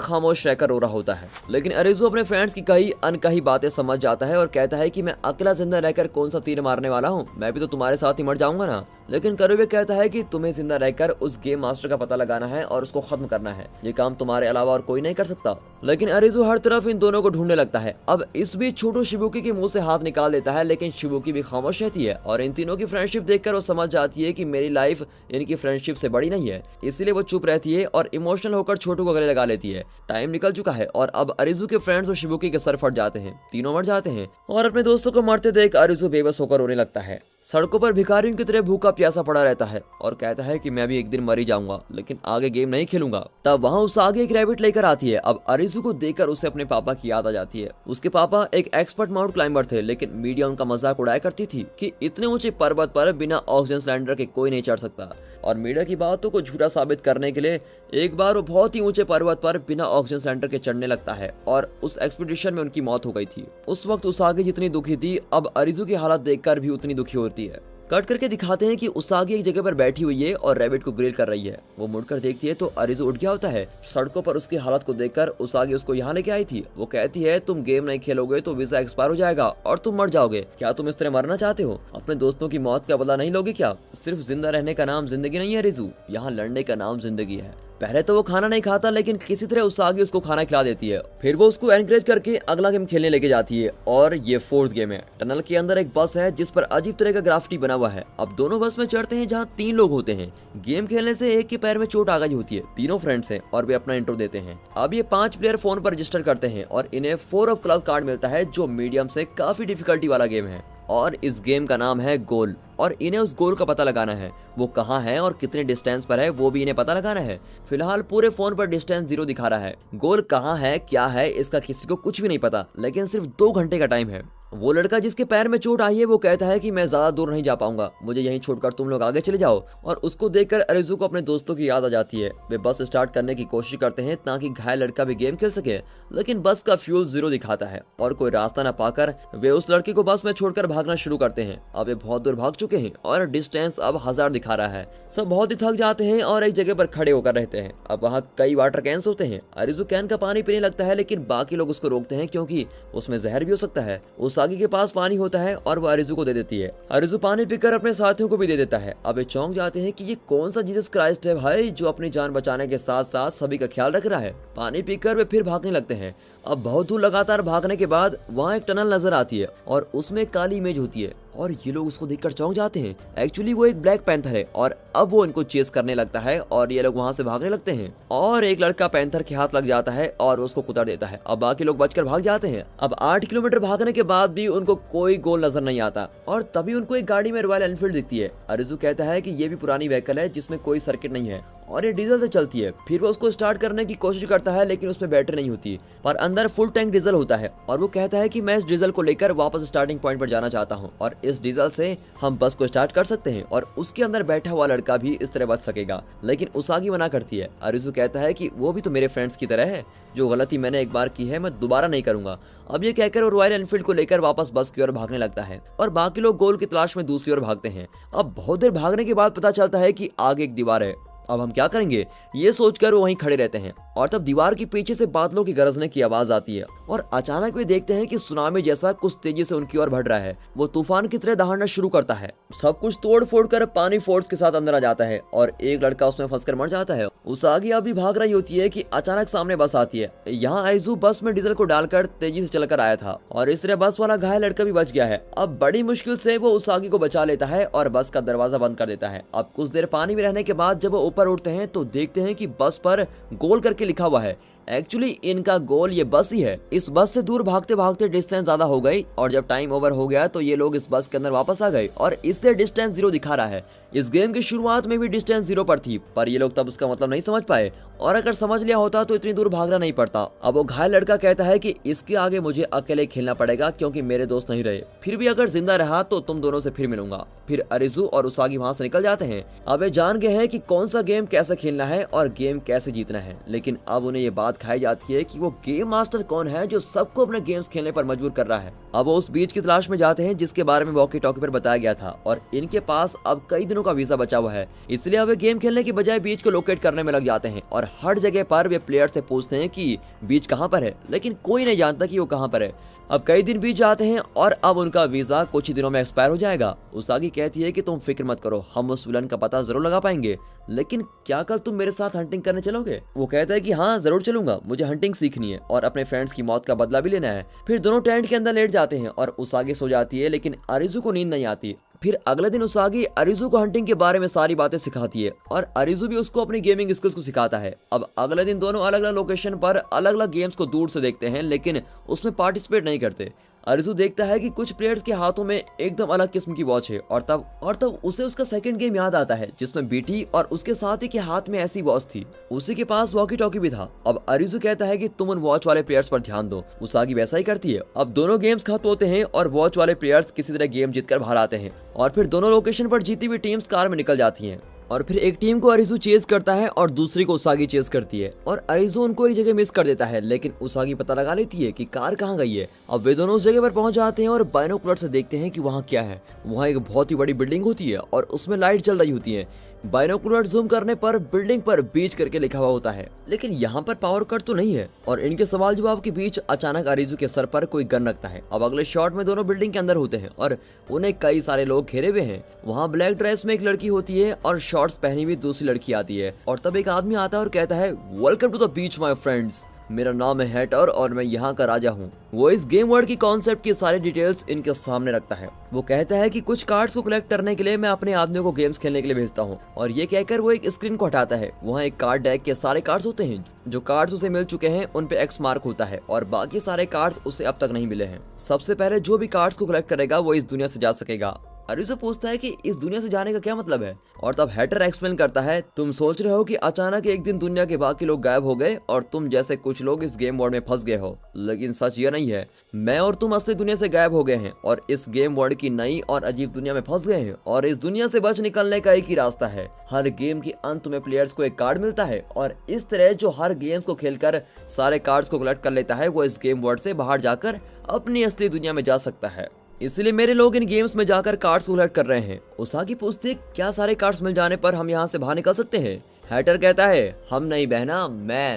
खामोश रहकर रो रहा होता है, लेकिन अरिजू अपने फ्रेंड्स की कही अनकही बातें समझ जाता है और कहता है कि मैं अकेला जिंदा रहकर कौन सा तीर मारने वाला हूँ, मैं भी तो तुम्हारे साथ ही मर जाऊंगा ना। लेकिन करुबे कहता है कि तुम्हें जिंदा रहकर उस गेम मास्टर का पता लगाना है और उसको खत्म करना है। ये काम तुम्हारे अलावा और कोई नहीं कर सकता। लेकिन अरिजू हर तरफ इन दोनों को ढूंढने लगता है। अब इस बीच छोटू शिबुकी के मुंह से हाथ निकाल देता है, लेकिन शिबुकी भी खामोश रहती है और इन तीनों की फ्रेंडशिप देखकर वो समझ जाती है कि मेरी लाइफ इनकी फ्रेंडशिप से बड़ी नहीं है, इसीलिए वो चुप रहती है और इमोशनल होकर छोटू को गले लगा लेती है। टाइम निकल चुका है और अब अरिजू के फ्रेंड्स और शिबुकी के सर फट जाते हैं, तीनों मर जाते हैं और अपने दोस्तों को मरते देख अरिजू बेबस होकर रोने लगता है। सड़कों पर भिखारियों की तरह भूखा प्यासा पड़ा रहता है और कहता है कि मैं भी एक दिन मर ही जाऊंगा, लेकिन आगे गेम नहीं खेलूंगा। तब वहाँ उस आगे एक रैबिट लेकर आती है। अब अरिजू को देखकर उसे अपने पापा की याद आ जाती है। उसके पापा एक एक्सपर्ट माउंट क्लाइंबर थे, लेकिन मीडिया उनका मजाक उड़ाया करती थी कि इतने ऊंचे पर्वत पर बिना ऑक्सीजन सिलेंडर के कोई नहीं चढ़ सकता। और मीडिया की बातों को झूठा साबित करने के लिए एक बार वो बहुत ही ऊंचे पर्वत पर बिना ऑक्सीजन सिलेंडर के चढ़ने लगता है और उस एक्सपीडिशन में उनकी मौत हो गई थी। उस वक्त उस आगे जितनी दुखी थी, अब अरिजू की हालत देखकर भी उतनी दुखी होती है। कट करके दिखाते हैं कि उसागी एक जगह पर बैठी हुई है और रैबिट को ग्रिल कर रही है। वो मुड़कर देखती है तो अरिजू उठ गया होता है। सड़कों पर उसकी हालत को देखकर उसागी उसको यहाँ लेके आई थी। वो कहती है तुम गेम नहीं खेलोगे तो वीजा एक्सपायर हो जाएगा और तुम मर जाओगे। क्या तुम इस तरह मरना चाहते हो? अपने दोस्तों की मौत का बदला नहीं लोगे क्या? सिर्फ जिंदा रहने का नाम जिंदगी नहीं है अरिजू, यहाँ लड़ने का नाम जिंदगी है। पहले तो वो खाना नहीं खाता, लेकिन किसी तरह उसागी उसको खाना खिला देती है। फिर वो उसको एनकरेज करके अगला गेम खेलने लेके जाती है और ये फोर्थ गेम है। टनल के अंदर एक बस है जिस पर अजीब तरह का ग्राफिटी बना हुआ है। अब दोनों बस में चढ़ते हैं जहाँ 3 लोग होते हैं। गेम खेलने से एक के पैर में चोट आ गई होती है। तीनों फ्रेंड्स हैं और वे अपना इंट्रो देते हैं। अब ये 5 प्लेयर फोन पर रजिस्टर करते हैं और इन्हें 4 ऑफ क्लब कार्ड मिलता है, जो मीडियम से काफी डिफिकल्टी वाला गेम है। और इस गेम का नाम है गोल और इन्हें उस गोल का पता लगाना है। वो कहाँ है और कितने डिस्टेंस पर है वो भी इन्हें पता लगाना है। फिलहाल पूरे फोन पर डिस्टेंस 0 दिखा रहा है। गोल कहाँ है क्या है इसका किसी को कुछ भी नहीं पता, लेकिन सिर्फ 2 घंटे का टाइम है। वो लड़का जिसके पैर में चोट आई है वो कहता है कि मैं ज्यादा दूर नहीं जा पाऊंगा, मुझे यहीं छोड़कर तुम लोग आगे चले जाओ। और उसको देखकर अरिजू को अपने दोस्तों की याद आ जाती है। वे बस स्टार्ट करने की कोशिश करते हैं ताकि घायल लड़का भी गेम खेल सके, लेकिन बस का फ्यूल 0 दिखाता है और कोई रास्ता न पाकर वे उस लड़के को बस में छोड़कर भागना शुरू करते हैं। अब वे बहुत दूर भाग चुके हैं और डिस्टेंस अब 1000 दिखा रहा है। सब बहुत ही थक जाते हैं और एक जगह पर खड़े होकर रहते हैं। अब वहाँ कई वाटर कैंस होते हैं। अरिजू कैन का पानी पीने लगता है, लेकिन बाकी लोग उसको रोकते हैं क्योंकि उसमें जहर भी हो सकता है। उसागी के पास पानी होता है और वो अरिजू को दे देती है। अरिजू पानी पीकर अपने साथियों को भी दे देता है। अब वे चौंक जाते हैं कि ये कौन सा जीसस क्राइस्ट है भाई, जो अपनी जान बचाने के साथ साथ सभी का ख्याल रख रहा है। पानी पीकर वे फिर भागने लगते हैं। अब बहुत दूर लगातार भागने के बाद वहाँ एक टनल नजर आती है और उसमें काली इमेज होती है और ये लोग उसको देखकर चौंक जाते हैं। एक्चुअली वो एक ब्लैक पैंथर है और अब वो इनको चेस करने लगता है और ये लोग वहाँ से भागने लगते हैं और एक लड़का पैंथर के हाथ लग जाता है और उसको कुतर देता है। अब बाकी लोग बचकर भाग जाते हैं। अब 8 किलोमीटर भागने के बाद भी उनको कोई गोल नजर नहीं आता और तभी उनको एक गाड़ी में रॉयल एनफील्ड दिखती है। अरिजू कहता है कि ये भी पुरानी व्हीकल है जिसमें कोई सर्किट नहीं है और ये डीजल से चलती है। फिर वो उसको स्टार्ट करने की कोशिश करता है, लेकिन उसमें बैटरी नहीं होती, पर अंदर फुल टैंक डीजल होता है और वो कहता है कि मैं इस डीजल को लेकर वापस स्टार्टिंग पॉइंट पर जाना चाहता हूँ और इस डीजल से हम बस को स्टार्ट कर सकते हैं और उसके अंदर बैठा हुआ लड़का भी इस तरह बच सकेगा। लेकिन उसागी मना करती है। अरिजू कहता है कि वो भी तो मेरे फ्रेंड्स की तरह है, जो गलती मैंने एक बार की है मैं दोबारा नहीं करूंगा। अब ये कहकर वो रॉयल एनफील्ड को लेकर वापस बस की ओर भागने लगता है और बाकी लोग गोल की तलाश में दूसरी ओर भागते हैं। अब बहुत देर भागने के बाद पता चलता है कि आगे एक दीवार है। अब हम क्या करेंगे ये सोचकर वो वहीं खड़े रहते हैं और तब दीवार के पीछे से बादलों की गरजने की आवाज आती है और अचानक वे देखते हैं कि सुनामी जैसा कुछ तेजी से उनकी ओर बढ़ रहा है। वो तूफान की तरह दहाड़ना शुरू करता है। सब कुछ तोड़ फोड़ कर पानी फोर्स के साथ अंदर आ जाता है और एक लड़का उसमें फंसकर मर जाता है। उसागी अभी भाग रही होती है कि अचानक सामने बस आती है। यहाँ आइजू बस में डीजल को डालकर तेजी से चलकर आया था और इस तरह बस वाला घायल लड़का भी बच गया है। अब बड़ी मुश्किल से वो उसागी को बचा लेता है और बस का दरवाजा बंद कर देता है। अब कुछ देर पानी में रहने के बाद जब वो ऊपर उठते हैं तो देखते हैं कि बस पर गोल करके करके लिखा हुआ है। एक्चुअली इनका गोल ये बस ही है। इस बस से दूर भागते भागते डिस्टेंस ज्यादा हो गई और जब टाइम ओवर हो गया तो ये लोग इस बस के अंदर वापस आ गए और इसलिए डिस्टेंस 0 दिखा रहा है। इस गेम की शुरुआत में भी डिस्टेंस 0 पर थी, पर ये लोग तब उसका मतलब नहीं समझ पाए और अगर समझ लिया होता तो इतनी दूर भागना नहीं पड़ता। अब वो घायल लड़का कहता है कि इसके आगे मुझे अकेले खेलना पड़ेगा क्योंकि मेरे दोस्त नहीं रहे, फिर भी अगर जिंदा रहा तो तुम दोनों से फिर मिलूंगा। फिर अरिजू और उसागी वहां से निकल जाते हैं। अब ये जान गए हैं कि कौन सा गेम कैसे खेलना है और गेम कैसे जीतना है, लेकिन अब उन्हें ये बात खाई जाती है कि वो गेम मास्टर कौन है जो सबको अपने गेम्स खेलने पर मजबूर कर रहा है। अब वो उस बीच की तलाश में जाते हैं जिसके बारे में वॉकी टॉकी पर बताया गया था और इनके पास अब कई दिनों का वीजा बचा हुआ है, इसलिए अब वे गेम खेलने की बजाय बीच को लोकेट करने में लग जाते हैं और हर जगह पर वे प्लेयर से पूछते हैं कि बीच कहां पर है, लेकिन कोई नहीं जानता कि वो कहां पर है। अब कई दिन बीत जाते हैं और अब उनका वीजा कुछ ही दिनों में एक्सपायर हो जाएगा। उसागी कहती है कि तुम फिक्र मत करो, हम उस विलन का पता जरूर लगा पाएंगे, लेकिन क्या कल तुम मेरे साथ हंटिंग करने चलोगे? वो कहता है कि हाँ जरूर चलूंगा, मुझे हंटिंग सीखनी है और अपने फ्रेंड्स की मौत का बदला भी लेना है। फिर दोनों टेंट के अंदर लेट जाते हैं और उसागी सो जाती है, लेकिन अरिजू को नींद नहीं आती। फिर अगले दिन उसागी अरिजू को हंटिंग के बारे में सारी बातें सिखाती है और अरिजू भी उसको अपनी गेमिंग स्किल्स को सिखाता है। अब अगले दिन दोनों अलग अलग लोकेशन पर अलग अलग गेम्स को दूर से देखते हैं, लेकिन उसमें पार्टिसिपेट नहीं करते। अरिजू देखता है कि कुछ प्लेयर्स के हाथों में एकदम अलग किस्म की वॉच है और तब उसे उसका सेकंड गेम याद आता है जिसमें बीटी और उसके साथी के हाथ में ऐसी वॉच थी। उसी के पास वॉकी टॉकी भी था। अब अरिजू कहता है कि तुम उन वॉच वाले प्लेयर्स पर ध्यान दो। उसागी वैसा ही करती है। अब दोनों गेम्स खत्म होते हैं और वॉच वाले प्लेयर्स किसी तरह गेम जीतकर बाहर आते हैं और फिर दोनों लोकेशन पर जीती हुई टीम्स कार में निकल जाती हैं और फिर एक टीम को अरिजू चेस करता है और दूसरी को उसागी चेस करती है और अरिजू उनको एक जगह मिस कर देता है, लेकिन उसागी पता लगा लेती है कि कार कहाँ गई है। अब वे दोनों उस जगह पर पहुंच जाते हैं और बाइनोकुलर से देखते हैं कि वहाँ क्या है। वहाँ एक बहुत ही बड़ी बिल्डिंग होती है और उसमें लाइट जल रही होती है। बाइनोकुलर जूम करने पर बिल्डिंग पर बीच करके लिखा हुआ होता है, लेकिन यहाँ पर पावर कट तो नहीं है और इनके सवाल जवाब के बीच अचानक अरिजू के सर पर कोई गन रखता है। अब अगले शॉट में दोनों बिल्डिंग के अंदर होते हैं और उन्हें कई सारे लोग घेरे हुए हैं। वहाँ ब्लैक ड्रेस में एक लड़की होती है और शॉर्ट्स पहनी हुई दूसरी लड़की आती है और तब एक आदमी आता है और कहता है welcome to the beach my friends, मेरा नाम है हैटर और मैं यहाँ का राजा हूँ। वो इस गेम वर्ल्ड की कॉन्सेप्ट की सारी डिटेल्स इनके सामने रखता है। वो कहता है कि कुछ कार्ड्स को कलेक्ट करने के लिए मैं अपने आदमियों को गेम्स खेलने के लिए भेजता हूँ और ये कहकर वो एक स्क्रीन को हटाता है। वहाँ एक कार्ड डेक के सारे कार्ड्स होते हैं। जो कार्ड्स उसे मिल चुके हैं उन पे एक्स मार्क होता है और बाकी सारे कार्ड्स उसे अब तक नहीं मिले हैं। सबसे पहले जो भी कार्ड्स को कलेक्ट करेगा वो इस दुनिया से जा सकेगा। अरिजू पूछता है कि इस दुनिया से जाने का क्या मतलब है और तब हैटर एक्सप्लेन करता है तुम सोच रहे हो कि अचानक एक दिन दुनिया के बाकी लोग गायब हो गए और तुम जैसे कुछ लोग इस गेम वर्ल्ड में फंस गए हो, लेकिन सच ये नहीं है। मैं और तुम असली दुनिया से गायब हो गए हैं और इस गेम वर्ल्ड की नई और अजीब दुनिया में फंस गए हैं और इस दुनिया से बच निकलने का एक ही रास्ता है। हर गेम के अंत में प्लेयर्स को एक कार्ड मिलता है और इस तरह जो हर गेम्स को खेलकर सारे कार्ड्स को कलेक्ट कर लेता है वो इस गेम वर्ल्ड से बाहर जाकर अपनी असली दुनिया में जा सकता है। इसलिए मेरे लोग इन गेम्स में जाकर कार्ड्स कलेक्ट कर रहे हैं। उसागी पूछती है क्या सारे कार्ड्स मिल जाने पर हम यहाँ से बाहर निकल सकते हैं? हैटर कहता है हम नहीं बहना,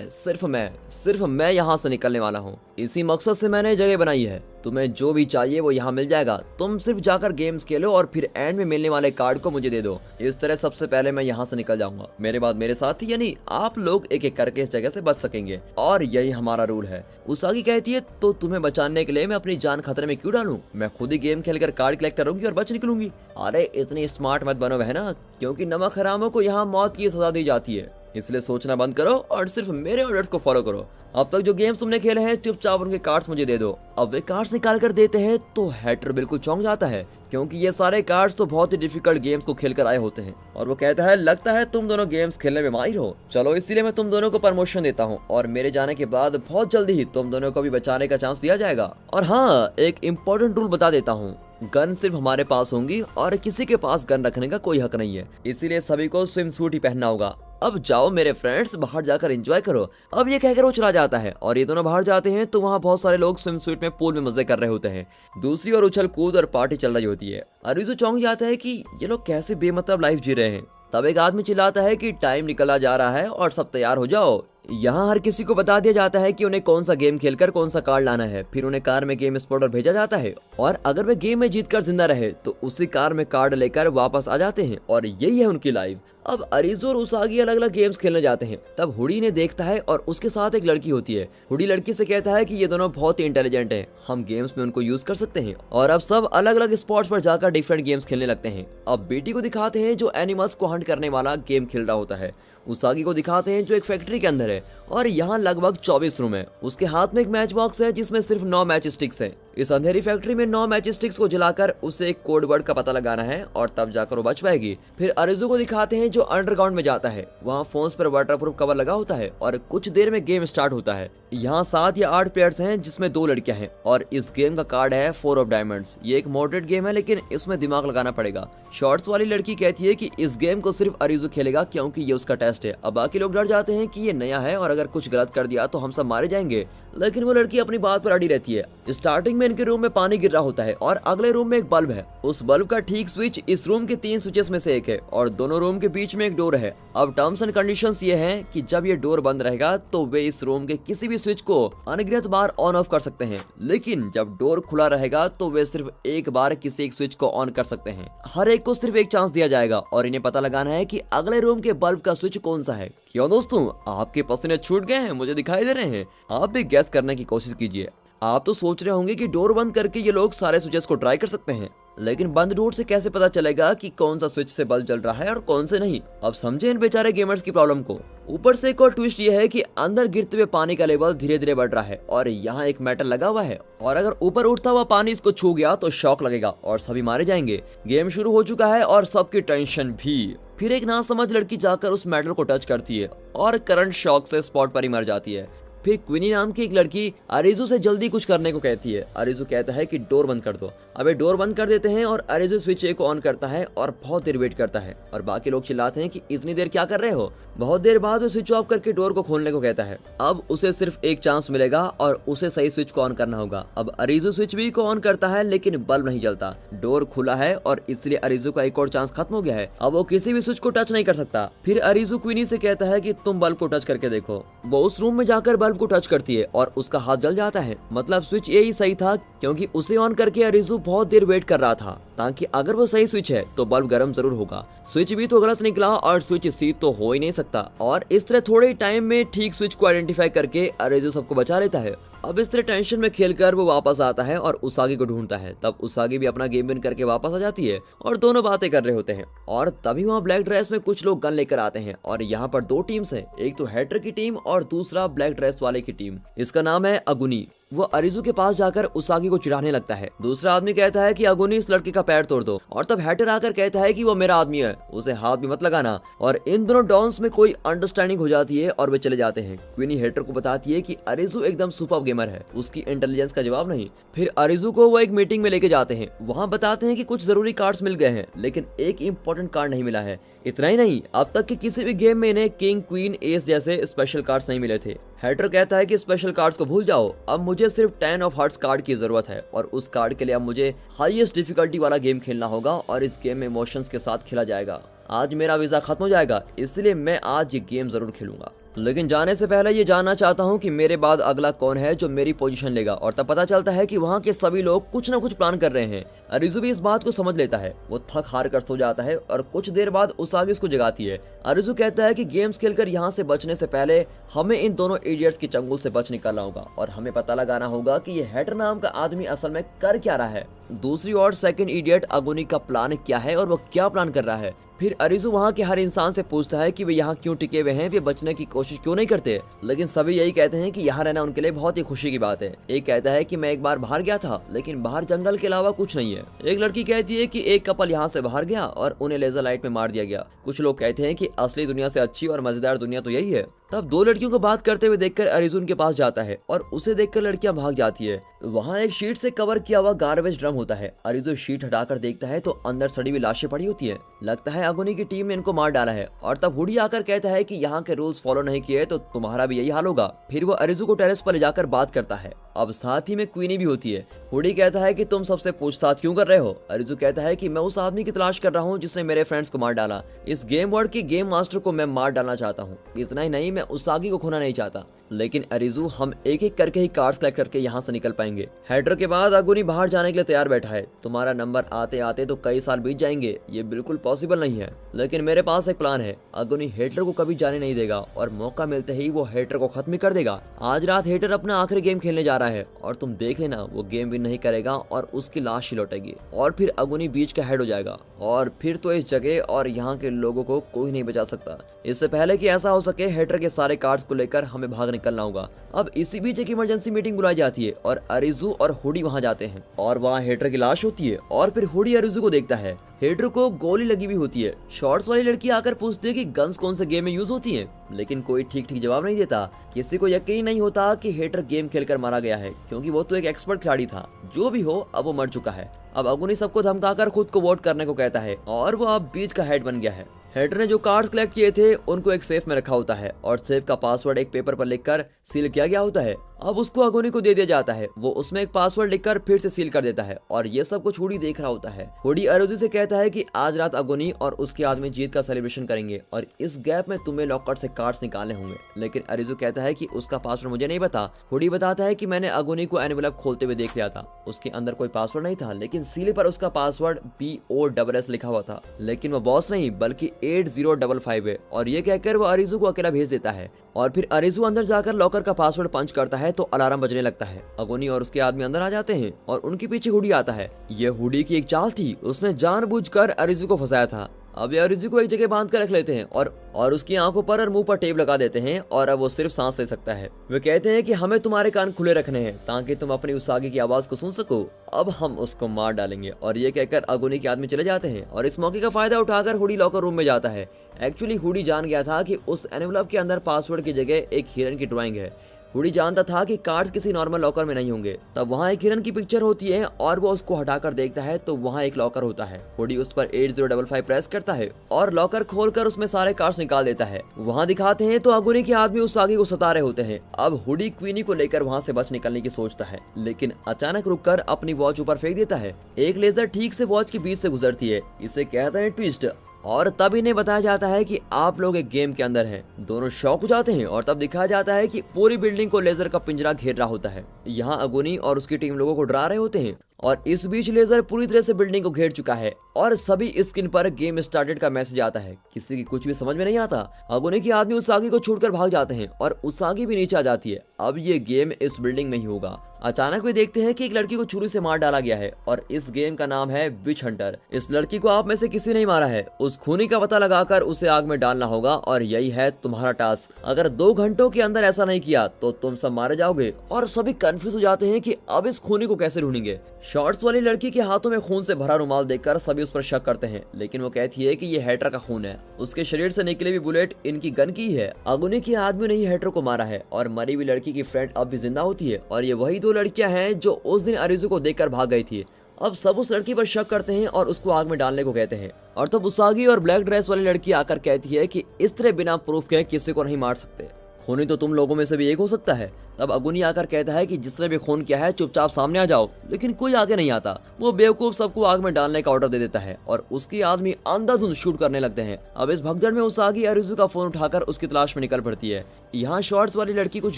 सिर्फ मैं यहाँ से निकलने वाला हूँ। इसी मकसद से मैंने जगह बनाई है। तुम्हें जो भी चाहिए वो यहाँ मिल जाएगा। तुम सिर्फ जाकर गेम्स खेलो और फिर एंड में मिलने वाले कार्ड को मुझे दे दो। इस तरह सबसे पहले मैं यहाँ से निकल जाऊंगा। मेरे बाद मेरे साथी यानी आप लोग एक एक करके इस जगह से बच सकेंगे और यही हमारा रूल है। उसागी कहती है तो तुम्हें बचाने के लिए मैं अपनी जान खतरे में क्यों डालूं? मैं खुद ही गेम खेलकर कार्ड कलेक्ट करूंगी और बच निकलूंगी। अरे इतनी स्मार्ट मत बनो बहना, क्योंकि नमक हरामों को यहाँ मौत की सजा दी जाती है। इसलिए सोचना बंद करो और सिर्फ मेरे ऑर्डर्स को फॉलो करो। अब तक जो गेम्स तुमने खेले हैं चुपचाप उनके कार्ड्स मुझे दे दो। अब वे कार्ड्स निकाल कर देते हैं तो हैटर बिल्कुल चौंक जाता है, क्योंकि ये सारे कार्ड्स तो बहुत ही डिफिकल्ट गेम्स को खेलकर आए होते हैं और वो कहता है लगता है तुम दोनों गेम्स खेलने में माहिर हो। चलो इसीलिए मैं तुम दोनों को प्रमोशन देता हूँ और मेरे जाने के बाद बहुत जल्दी ही तुम दोनों को भी बचाने का चांस दिया जाएगा। और हाँ, एक इम्पोर्टेंट रूल बता देता हूँ, गन सिर्फ हमारे पास होंगी और किसी के पास गन रखने का कोई हक नहीं है। इसीलिए सभी को स्विम सूट ही पहनना होगा। अब जाओ मेरे फ्रेंड्स, बाहर जाकर एंजॉय करो। अब ये कहकर वो चला जाता है और ये दोनों बाहर जाते हैं तो वहाँ बहुत सारे लोग स्विम सूट में पूल में मजे कर रहे होते हैं। दूसरी ओर उछल कूद और पार्टी चल रही होती है। अरिजू चौंक जाता है कि ये लोग कैसे बेमतलब लाइफ जी रहे हैं। तब एक आदमी चिल्लाता है कि टाइम निकला जा रहा है और सब तैयार हो जाओ। यहाँ हर किसी को बता दिया जाता है कि उन्हें कौन सा गेम खेलकर कौन सा कार्ड लाना है। फिर उन्हें कार में गेम स्पॉटर भेजा जाता है और अगर वे गेम में जीतकर जिंदा रहे तो उसी कार में कार्ड लेकर वापस आ जाते हैं और यही है उनकी लाइफ। अब अरिजू और उसागी अलग अलग गेम्स खेलने जाते हैं। तब हुडी ने देखता है और उसके साथ एक लड़की होती है। हुडी लड़की से कहता है कि ये दोनों बहुत ही इंटेलिजेंट हैं, हम गेम्स में उनको यूज कर सकते हैं। और अब सब अलग अलग स्पॉट्स पर जाकर डिफरेंट गेम्स खेलने लगते हैं। अब बेटी को दिखाते हैं जो एनिमल्स को हंट करने वाला गेम खेल रहा होता है। उसागी को दिखाते हैं जो एक फैक्ट्री के अंदर है और यहाँ लगभग 24 रूम है। उसके हाथ में एक मैच बॉक्स है जिसमें सिर्फ 9 मैच स्टिक्स है। इस अंधेरी फैक्ट्री में 9 मैच स्टिक्स को जलाकर उसे एक कोड वर्ड का पता लगाना है और तब जाकर वो बच पाएगी। फिर अरिज़ू को दिखाते हैं जो अंडरग्राउंड में जाता है। वहाँ फोन्स पर वाटरप्रूफ कवर लगा होता है और कुछ देर में गेम स्टार्ट होता है। यहाँ 7 या 8 प्लेयर्स हैं जिसमें 2 लड़कियां हैं और इस गेम का कार्ड है 4 ऑफ डायमंड्स। ये एक मॉडरेट गेम है लेकिन इसमें दिमाग लगाना पड़ेगा। शॉर्ट्स वाली लड़की कहती है कि इस गेम को सिर्फ अरिज़ू खेलेगा क्योंकि ये उसका टेस्ट है। अब बाकी लोग डर जाते हैं कि ये नया है और अगर कुछ गलत कर दिया तो हम सब मारे जाएंगे, लेकिन वो लड़की अपनी बात पर अड़ी रहती है। स्टार्टिंग में इनके रूम में पानी गिर रहा होता है और अगले रूम में एक बल्ब है। उस बल्ब का ठीक स्विच इस रूम के 3 स्विचेस में से एक है और दोनों रूम के बीच में एक डोर है। अब टर्म्स एंड कंडीशंस ये हैं कि जब ये डोर बंद रहेगा तो वे इस रूम के किसी भी स्विच को अनगिनत बार ऑन ऑफ कर सकते हैं, लेकिन जब डोर खुला रहेगा तो वे सिर्फ एक बार किसी एक स्विच को ऑन कर सकते हैं। हर एक को सिर्फ एक चांस दिया जाएगा और इन्हें पता लगाना है कि अगले रूम के बल्ब का स्विच कौन सा है। क्यों दोस्तों, आपके पसीने छूट गए हैं? मुझे दिखाई दे रहे हैं। आप भी गैस करने की कोशिश कीजिए। आप तो सोच रहे होंगे कि डोर बंद करके ये लोग सारे स्विचेस को ट्राई कर सकते हैं, लेकिन बंद डोर से कैसे पता चलेगा कि कौन सा स्विच से बल्ब जल रहा है और कौन से नहीं। अब समझे इन बेचारे गेमर्स की प्रॉब्लम को। ऊपर से एक और ट्विस्ट ये है कि अंदर गिरते हुए पानी का लेवल धीरे धीरे बढ़ रहा है और यहाँ एक मेटल लगा हुआ है और अगर ऊपर उठता हुआ पानी इसको छू गया तो शॉक लगेगा और सभी मारे जाएंगे। गेम शुरू हो चुका है और सबकी टेंशन भी। फिर एक नासमझ लड़की जाकर उस मेटल को टच करती है और करंट शॉक से स्पॉट पर ही मर जाती है। फिर क्वीनी नाम की एक लड़की अरिज़ू से जल्दी कुछ करने को कहती है। अरिज़ू कहता है कि डोर बंद कर दो। अब ये डोर बंद कर देते हैं और अरिज़ू स्विच ए को ऑन करता है और बहुत देर वेट करता है और बाकी लोग चिल्लाते हैं कि इतनी देर क्या कर रहे हो। बहुत देर बाद वो स्विच ऑफ करके डोर को खोलने को कहता है। अब उसे सिर्फ एक चांस मिलेगा और उसे सही स्विच को ऑन करना होगा। अब अरिज़ू स्विच भी को ऑन करता है लेकिन बल्ब नहीं जलता। डोर खुला है और इसलिए अरिज़ू का एक और चांस खत्म हो गया है। अब वो किसी भी स्विच को टच नहीं कर सकता। फिर अरिज़ू क्वीनी से कहता है कि तुम बल्ब को टच करके देखो। वो उस रूम में जाकर बल्ब को टच करती है और उसका हाथ जल जाता है। मतलब स्विच ए ही सही था क्योंकि उसे ऑन करके अरिज़ू बहुत देर वेट कर रहा था ताकि अगर वो सही स्विच है तो बल्ब गर्म जरूर होगा। स्विच भी तो गलत निकला और स्विच सी तो हो ही नहीं सकता। और इस तरह थोड़े टाइम में ठीक स्विच को आइडेंटिफाई करके अरिज़ू सबको बचा लेता है। अब इस तरह टेंशन में खेलकर वो वापस आता है और उसागी को ढूंढता है। तब उसागी भी अपना गेम विन करके वापस आ जाती है और दोनों बातें कर रहे होते हैं और तभी वहाँ ब्लैक ड्रेस में कुछ लोग गन लेकर आते हैं और यहाँ पर 2 टीम्स हैं, एक तो हैटर की टीम और दूसरा ब्लैक ड्रेस वाले की टीम। इसका नाम है अगुनी। वो अरिज़ू के पास जाकर उसागी को चिढ़ाने लगता है। दूसरा आदमी कहता है कि अगुनी इस लड़के का पैर तोड़ दो और तब हैटर आकर कहता है कि वो मेरा आदमी है, उसे हाथ भी मत लगाना। और इन दोनों डॉन्स में कोई अंडरस्टैंडिंग हो जाती है और वे चले जाते हैं। क्वीनी हैटर को बताती है कि अरिज़ू एकदम सुपर गेमर है, उसकी इंटेलिजेंस का जवाब नहीं। फिर अरिज़ू को वो एक मीटिंग में लेके जाते हैं। वहाँ बताते हैं कि कुछ जरूरी कार्ड्स मिल गए हैं लेकिन एक इम्पोर्टेंट कार्ड नहीं मिला है। इतना ही नहीं, अब तक के किसी भी गेम में इन्हें किंग, क्वीन, एस जैसे स्पेशल कार्ड्स नहीं मिले थे। हैटर कहता है कि स्पेशल कार्ड्स को भूल जाओ, अब मुझे सिर्फ 10 ऑफ हार्ट्स कार्ड की जरूरत है और उस कार्ड के लिए अब मुझे हाईएस्ट डिफिकल्टी वाला गेम खेलना होगा और इस गेम में इमोशंस के साथ खेला जाएगा। आज मेरा वीजा खत्म हो जाएगा इसलिए मैं आज ये गेम जरूर खेलूंगा, लेकिन जाने से पहले ये जानना चाहता हूँ कि मेरे बाद अगला कौन है जो मेरी पोजीशन लेगा। और तब पता चलता है कि वहाँ के सभी लोग कुछ ना कुछ प्लान कर रहे हैं। अरिज़ू भी इस बात को समझ लेता है। वो थक हार कर सो जाता है और कुछ देर बाद उसागी उसको जगाती है। अरिज़ू कहता है कि गेम्स खेलकर यहाँ से बचने से पहले हमें इन दोनों इडियट्स की चंगुल से बच निकलना होगा और हमें पता लगाना होगा कि ये हैटर नाम का आदमी असल में कर क्या रहा है। दूसरी ओर सेकंड इडियट अगुनी का प्लान क्या है और वो क्या प्लान कर रहा है। फिर अरिज़ू वहाँ के हर इंसान से पूछता है कि वे यहाँ क्यों टिके हुए हैं, वे बचने की कोशिश क्यों नहीं करते। लेकिन सभी यही कहते हैं कि यहाँ रहना उनके लिए बहुत ही खुशी की बात है। एक कहता है कि मैं एक बार बाहर गया था लेकिन बाहर जंगल के अलावा कुछ नहीं है। एक लड़की कहती है कि एक कपल यहाँ से बाहर गया और उन्हें लेजर लाइट में मार दिया गया। कुछ लोग कहते हैं कि असली दुनिया से अच्छी और मजेदार दुनिया तो यही है। तब 2 लड़कियों को बात करते हुए देखकर अरिज़ू उनके पास जाता है और उसे देखकर लड़कियां भाग जाती है। वहाँ एक शीट से कवर किया हुआ गार्बेज ड्रम होता है। अरिज़ू शीट हटाकर देखता है तो अंदर सड़ी हुई लाशें पड़ी होती है। लगता है अगुनी की टीम ने इनको मार डाला है। और तब हुडी आकर कहता है कि यहाँ के रूल्स फॉलो नहीं किए तो तुम्हारा भी यही हाल होगा। फिर वो अरिज़ू को टेरेस पर ले जाकर बात करता है। अब साथ ही में क्वीनी भी होती है। हुडी कहता है कि तुम सबसे पूछताछ क्यों कर रहे हो। अरिज़ू कहता है कि मैं उस आदमी की तलाश कर रहा हूँ जिसने मेरे फ्रेंड्स को मार डाला। इस गेम वर्ल्ड के गेम मास्टर को मैं मार डालना चाहता हूँ। इतना ही नहीं, मैं उसागी को खोना नहीं चाहता। लेकिन अरिज़ू, हम एक एक करके ही कार्ड्स कलेक्ट करके यहाँ से निकल पाएंगे। हैटर के बाद अगुनी बाहर जाने के लिए तैयार बैठा है। तुम्हारा नंबर आते आते तो कई साल बीत जाएंगे, ये बिल्कुल पॉसिबल नहीं है, लेकिन मेरे पास एक प्लान है। अगुनी हैटर को कभी जाने नहीं देगा और मौका मिलते ही वो हैटर को खत्म कर देगा। आज रात हैटर अपना आखिरी गेम खेलने जा रहा है और तुम देख लेना, वो गेम विन नहीं करेगा और उसकी लाश ही लौटेगी और फिर अगुनी बीच का हेड हो जाएगा और फिर तो इस जगह और यहाँ के लोगों को कोई नहीं बचा सकता। इससे पहले कि ऐसा हो सके हैटर के सारे कार्ड्स को लेकर हमें भाग निकलना होगा। अब इसी बीच एक इमरजेंसी मीटिंग बुलाई जाती है और अरिजू और हुडी वहां जाते हैं और वहां हैटर की लाश होती है और फिर हुडी अरिजू को देखता है। हैटर को गोली लगी हुई होती है। शॉर्ट्स वाली लड़की आकर पूछती है कि गन्स कौन से गेम में यूज होती हैं, लेकिन कोई ठीक जवाब नहीं देता। किसी को यकीन नहीं होता कि हैटर गेम खेलकर मारा गया है, क्योंकि वो तो एक एक्सपर्ट खिलाड़ी था। जो भी हो, अब वो मर चुका है। अब अगुनी सबको धमकाकर खुद को वोट करने को कहता है और वो अब बीच का हेड बन गया है। हैटर ने जो कार्ड्स कलेक्ट किए थे उनको एक सेफ में रखा होता है और सेफ का पासवर्ड एक पेपर पर लिखकर सील किया गया होता है। अब उसको अगुनी को दे दिया जाता है। वो उसमें एक पासवर्ड लिखकर फिर से सील कर देता है और ये सब कुछ हुडी देख रहा होता है। हुडी अरिजू से कहता है कि आज रात अगुनी और उसके आदमी जीत का सेलिब्रेशन करेंगे और इस गैप में तुम्हें लॉकर से कार्ड्स निकालने होंगे। लेकिन अरिजू कहता है कि उसका पासवर्ड मुझे नहीं पता। हुडी बताता है कि मैंने अगुनी को एनवेलप खोलते हुए देख लिया था। उसके अंदर कोई पासवर्ड नहीं था, लेकिन सील पर उसका पासवर्ड BOSS लिखा हुआ था। लेकिन वो बॉस नहीं बल्कि 8055 है और ये कहकर वो अरिजू को अकेला भेज देता है। और फिर अरिजू अंदर जाकर लॉकर का पासवर्ड पंच करता है तो अलार्म बजने लगता है। अगुनी और उसके आदमी अंदर आ जाते हैं और उनके पीछे हुडी आता है। ये हुडी की एक चाल थी, उसने जानबूझकर अरिजू को फंसाया था। अब ये अरिजू को एक जगह बांध कर रख लेते हैं और उसकी आंखों पर और मुंह पर टेप लगा देते हैं और अब वो सिर्फ सांस ले सकता है। वे कहते हैं कि हमें तुम्हारे कान खुले रखने हैं ताकि तुम अपनी उसागी की आवाज को सुन सको। अब हम उसको मार डालेंगे। और ये कहकर अगुनी के आदमी चले जाते हैं और इस मौके का फायदा उठाकर हुडी लॉकर रूम में जाता है। एक्चुअली हुडी जान गया था कि उस एनवेलप के अंदर पासवर्ड की जगह एक हिरन की ड्राइंग है। हुडी जानता था कि कार्ड्स किसी नॉर्मल लॉकर में नहीं होंगे। तब वहाँ एक हिरन की पिक्चर होती है और वो उसको हटाकर देखता है तो वहाँ एक लॉकर होता है। हुडी उस पर 8055 प्रेस करता है और लॉकर खोलकर उसमें सारे कार्ड्स निकाल देता है। वहाँ दिखाते हैं तो अगुनी के आदमी उस आगे को सता रहे होते हैं। अब हुडी क्वीनी को लेकर वहाँ से बच निकलने की सोचता है, लेकिन अचानक रुककर अपनी वॉच ऊपर फेंक देता है। एक लेजर ठीक से वॉच के बीच से गुजरती है। इसे कहते हैं ट्विस्ट। और तब इन्हें बताया जाता है कि आप लोग एक गेम के अंदर हैं। दोनों शॉक हो जाते हैं और तब दिखाया जाता है कि पूरी बिल्डिंग को लेजर का पिंजरा घेर रहा होता है। यहाँ अगुनी और उसकी टीम लोगों को डरा रहे होते हैं और इस बीच लेजर पूरी तरह से बिल्डिंग को घेर चुका है और सभी स्क्रीन पर गेम स्टार्टेड का मैसेज आता है। किसी की कुछ भी समझ में नहीं आता। अगुनी के आदमी उसागी को छोड़कर भाग जाते हैं और उसागी भी नीचे आ जाती है। अब ये गेम इस बिल्डिंग में ही होगा। अचानक वे देखते हैं कि एक लड़की को छुरी से मार डाला गया है और इस गेम का नाम है विच हंटर। इस लड़की को आप में से किसी नहीं मारा है। उस खूनी का पता लगाकर उसे आग में डालना होगा और यही है तुम्हारा टास्क। अगर 2 घंटों के अंदर ऐसा नहीं किया तो तुम सब मारे जाओगे। और सभी कंफ्यूज हो जाते हैं कि अब इस खूनी को कैसे ढूंढेंगे। शॉर्ट्स वाली लड़की के हाथों में खून से भरा रुमाल देखकर सभी उस पर शक करते हैं, लेकिन वो कहती है कि ये हैटर का खून है। उसके शरीर से निकले भी बुलेट इनकी गन की है। अगुनी के आदमी ने ही हैटर को मारा है और मरी हुई लड़की की फ्रेंड अब भी जिंदा होती है और ये वही 2 लड़कियां हैं जो उस दिन अरिजू को देखकर भाग गई थी। अब सब उस लड़की पर शक करते हैं और उसको आग में डालने को कहते हैं। और तब उसागी और ब्लैक ड्रेस वाली लड़की आकर कहती है कि इस तरह बिना प्रूफ के किसी को नहीं मार सकते। खूनी तो तुम लोगों में से भी एक हो सकता है। तब अगुनी आकर कहता है कि जिसने भी खून किया है चुपचाप सामने आ जाओ, लेकिन कोई आगे नहीं आता। वो बेवकूफ सबको आग में डालने का ऑर्डर दे देता है और उसके आदमी अंधाधुंध शूट करने लगते हैं। अब इस भगदड़ में उसागी अरिजू का फोन उठाकर उसकी तलाश में निकल पड़ती है। यहाँ शॉर्ट्स वाली लड़की कुछ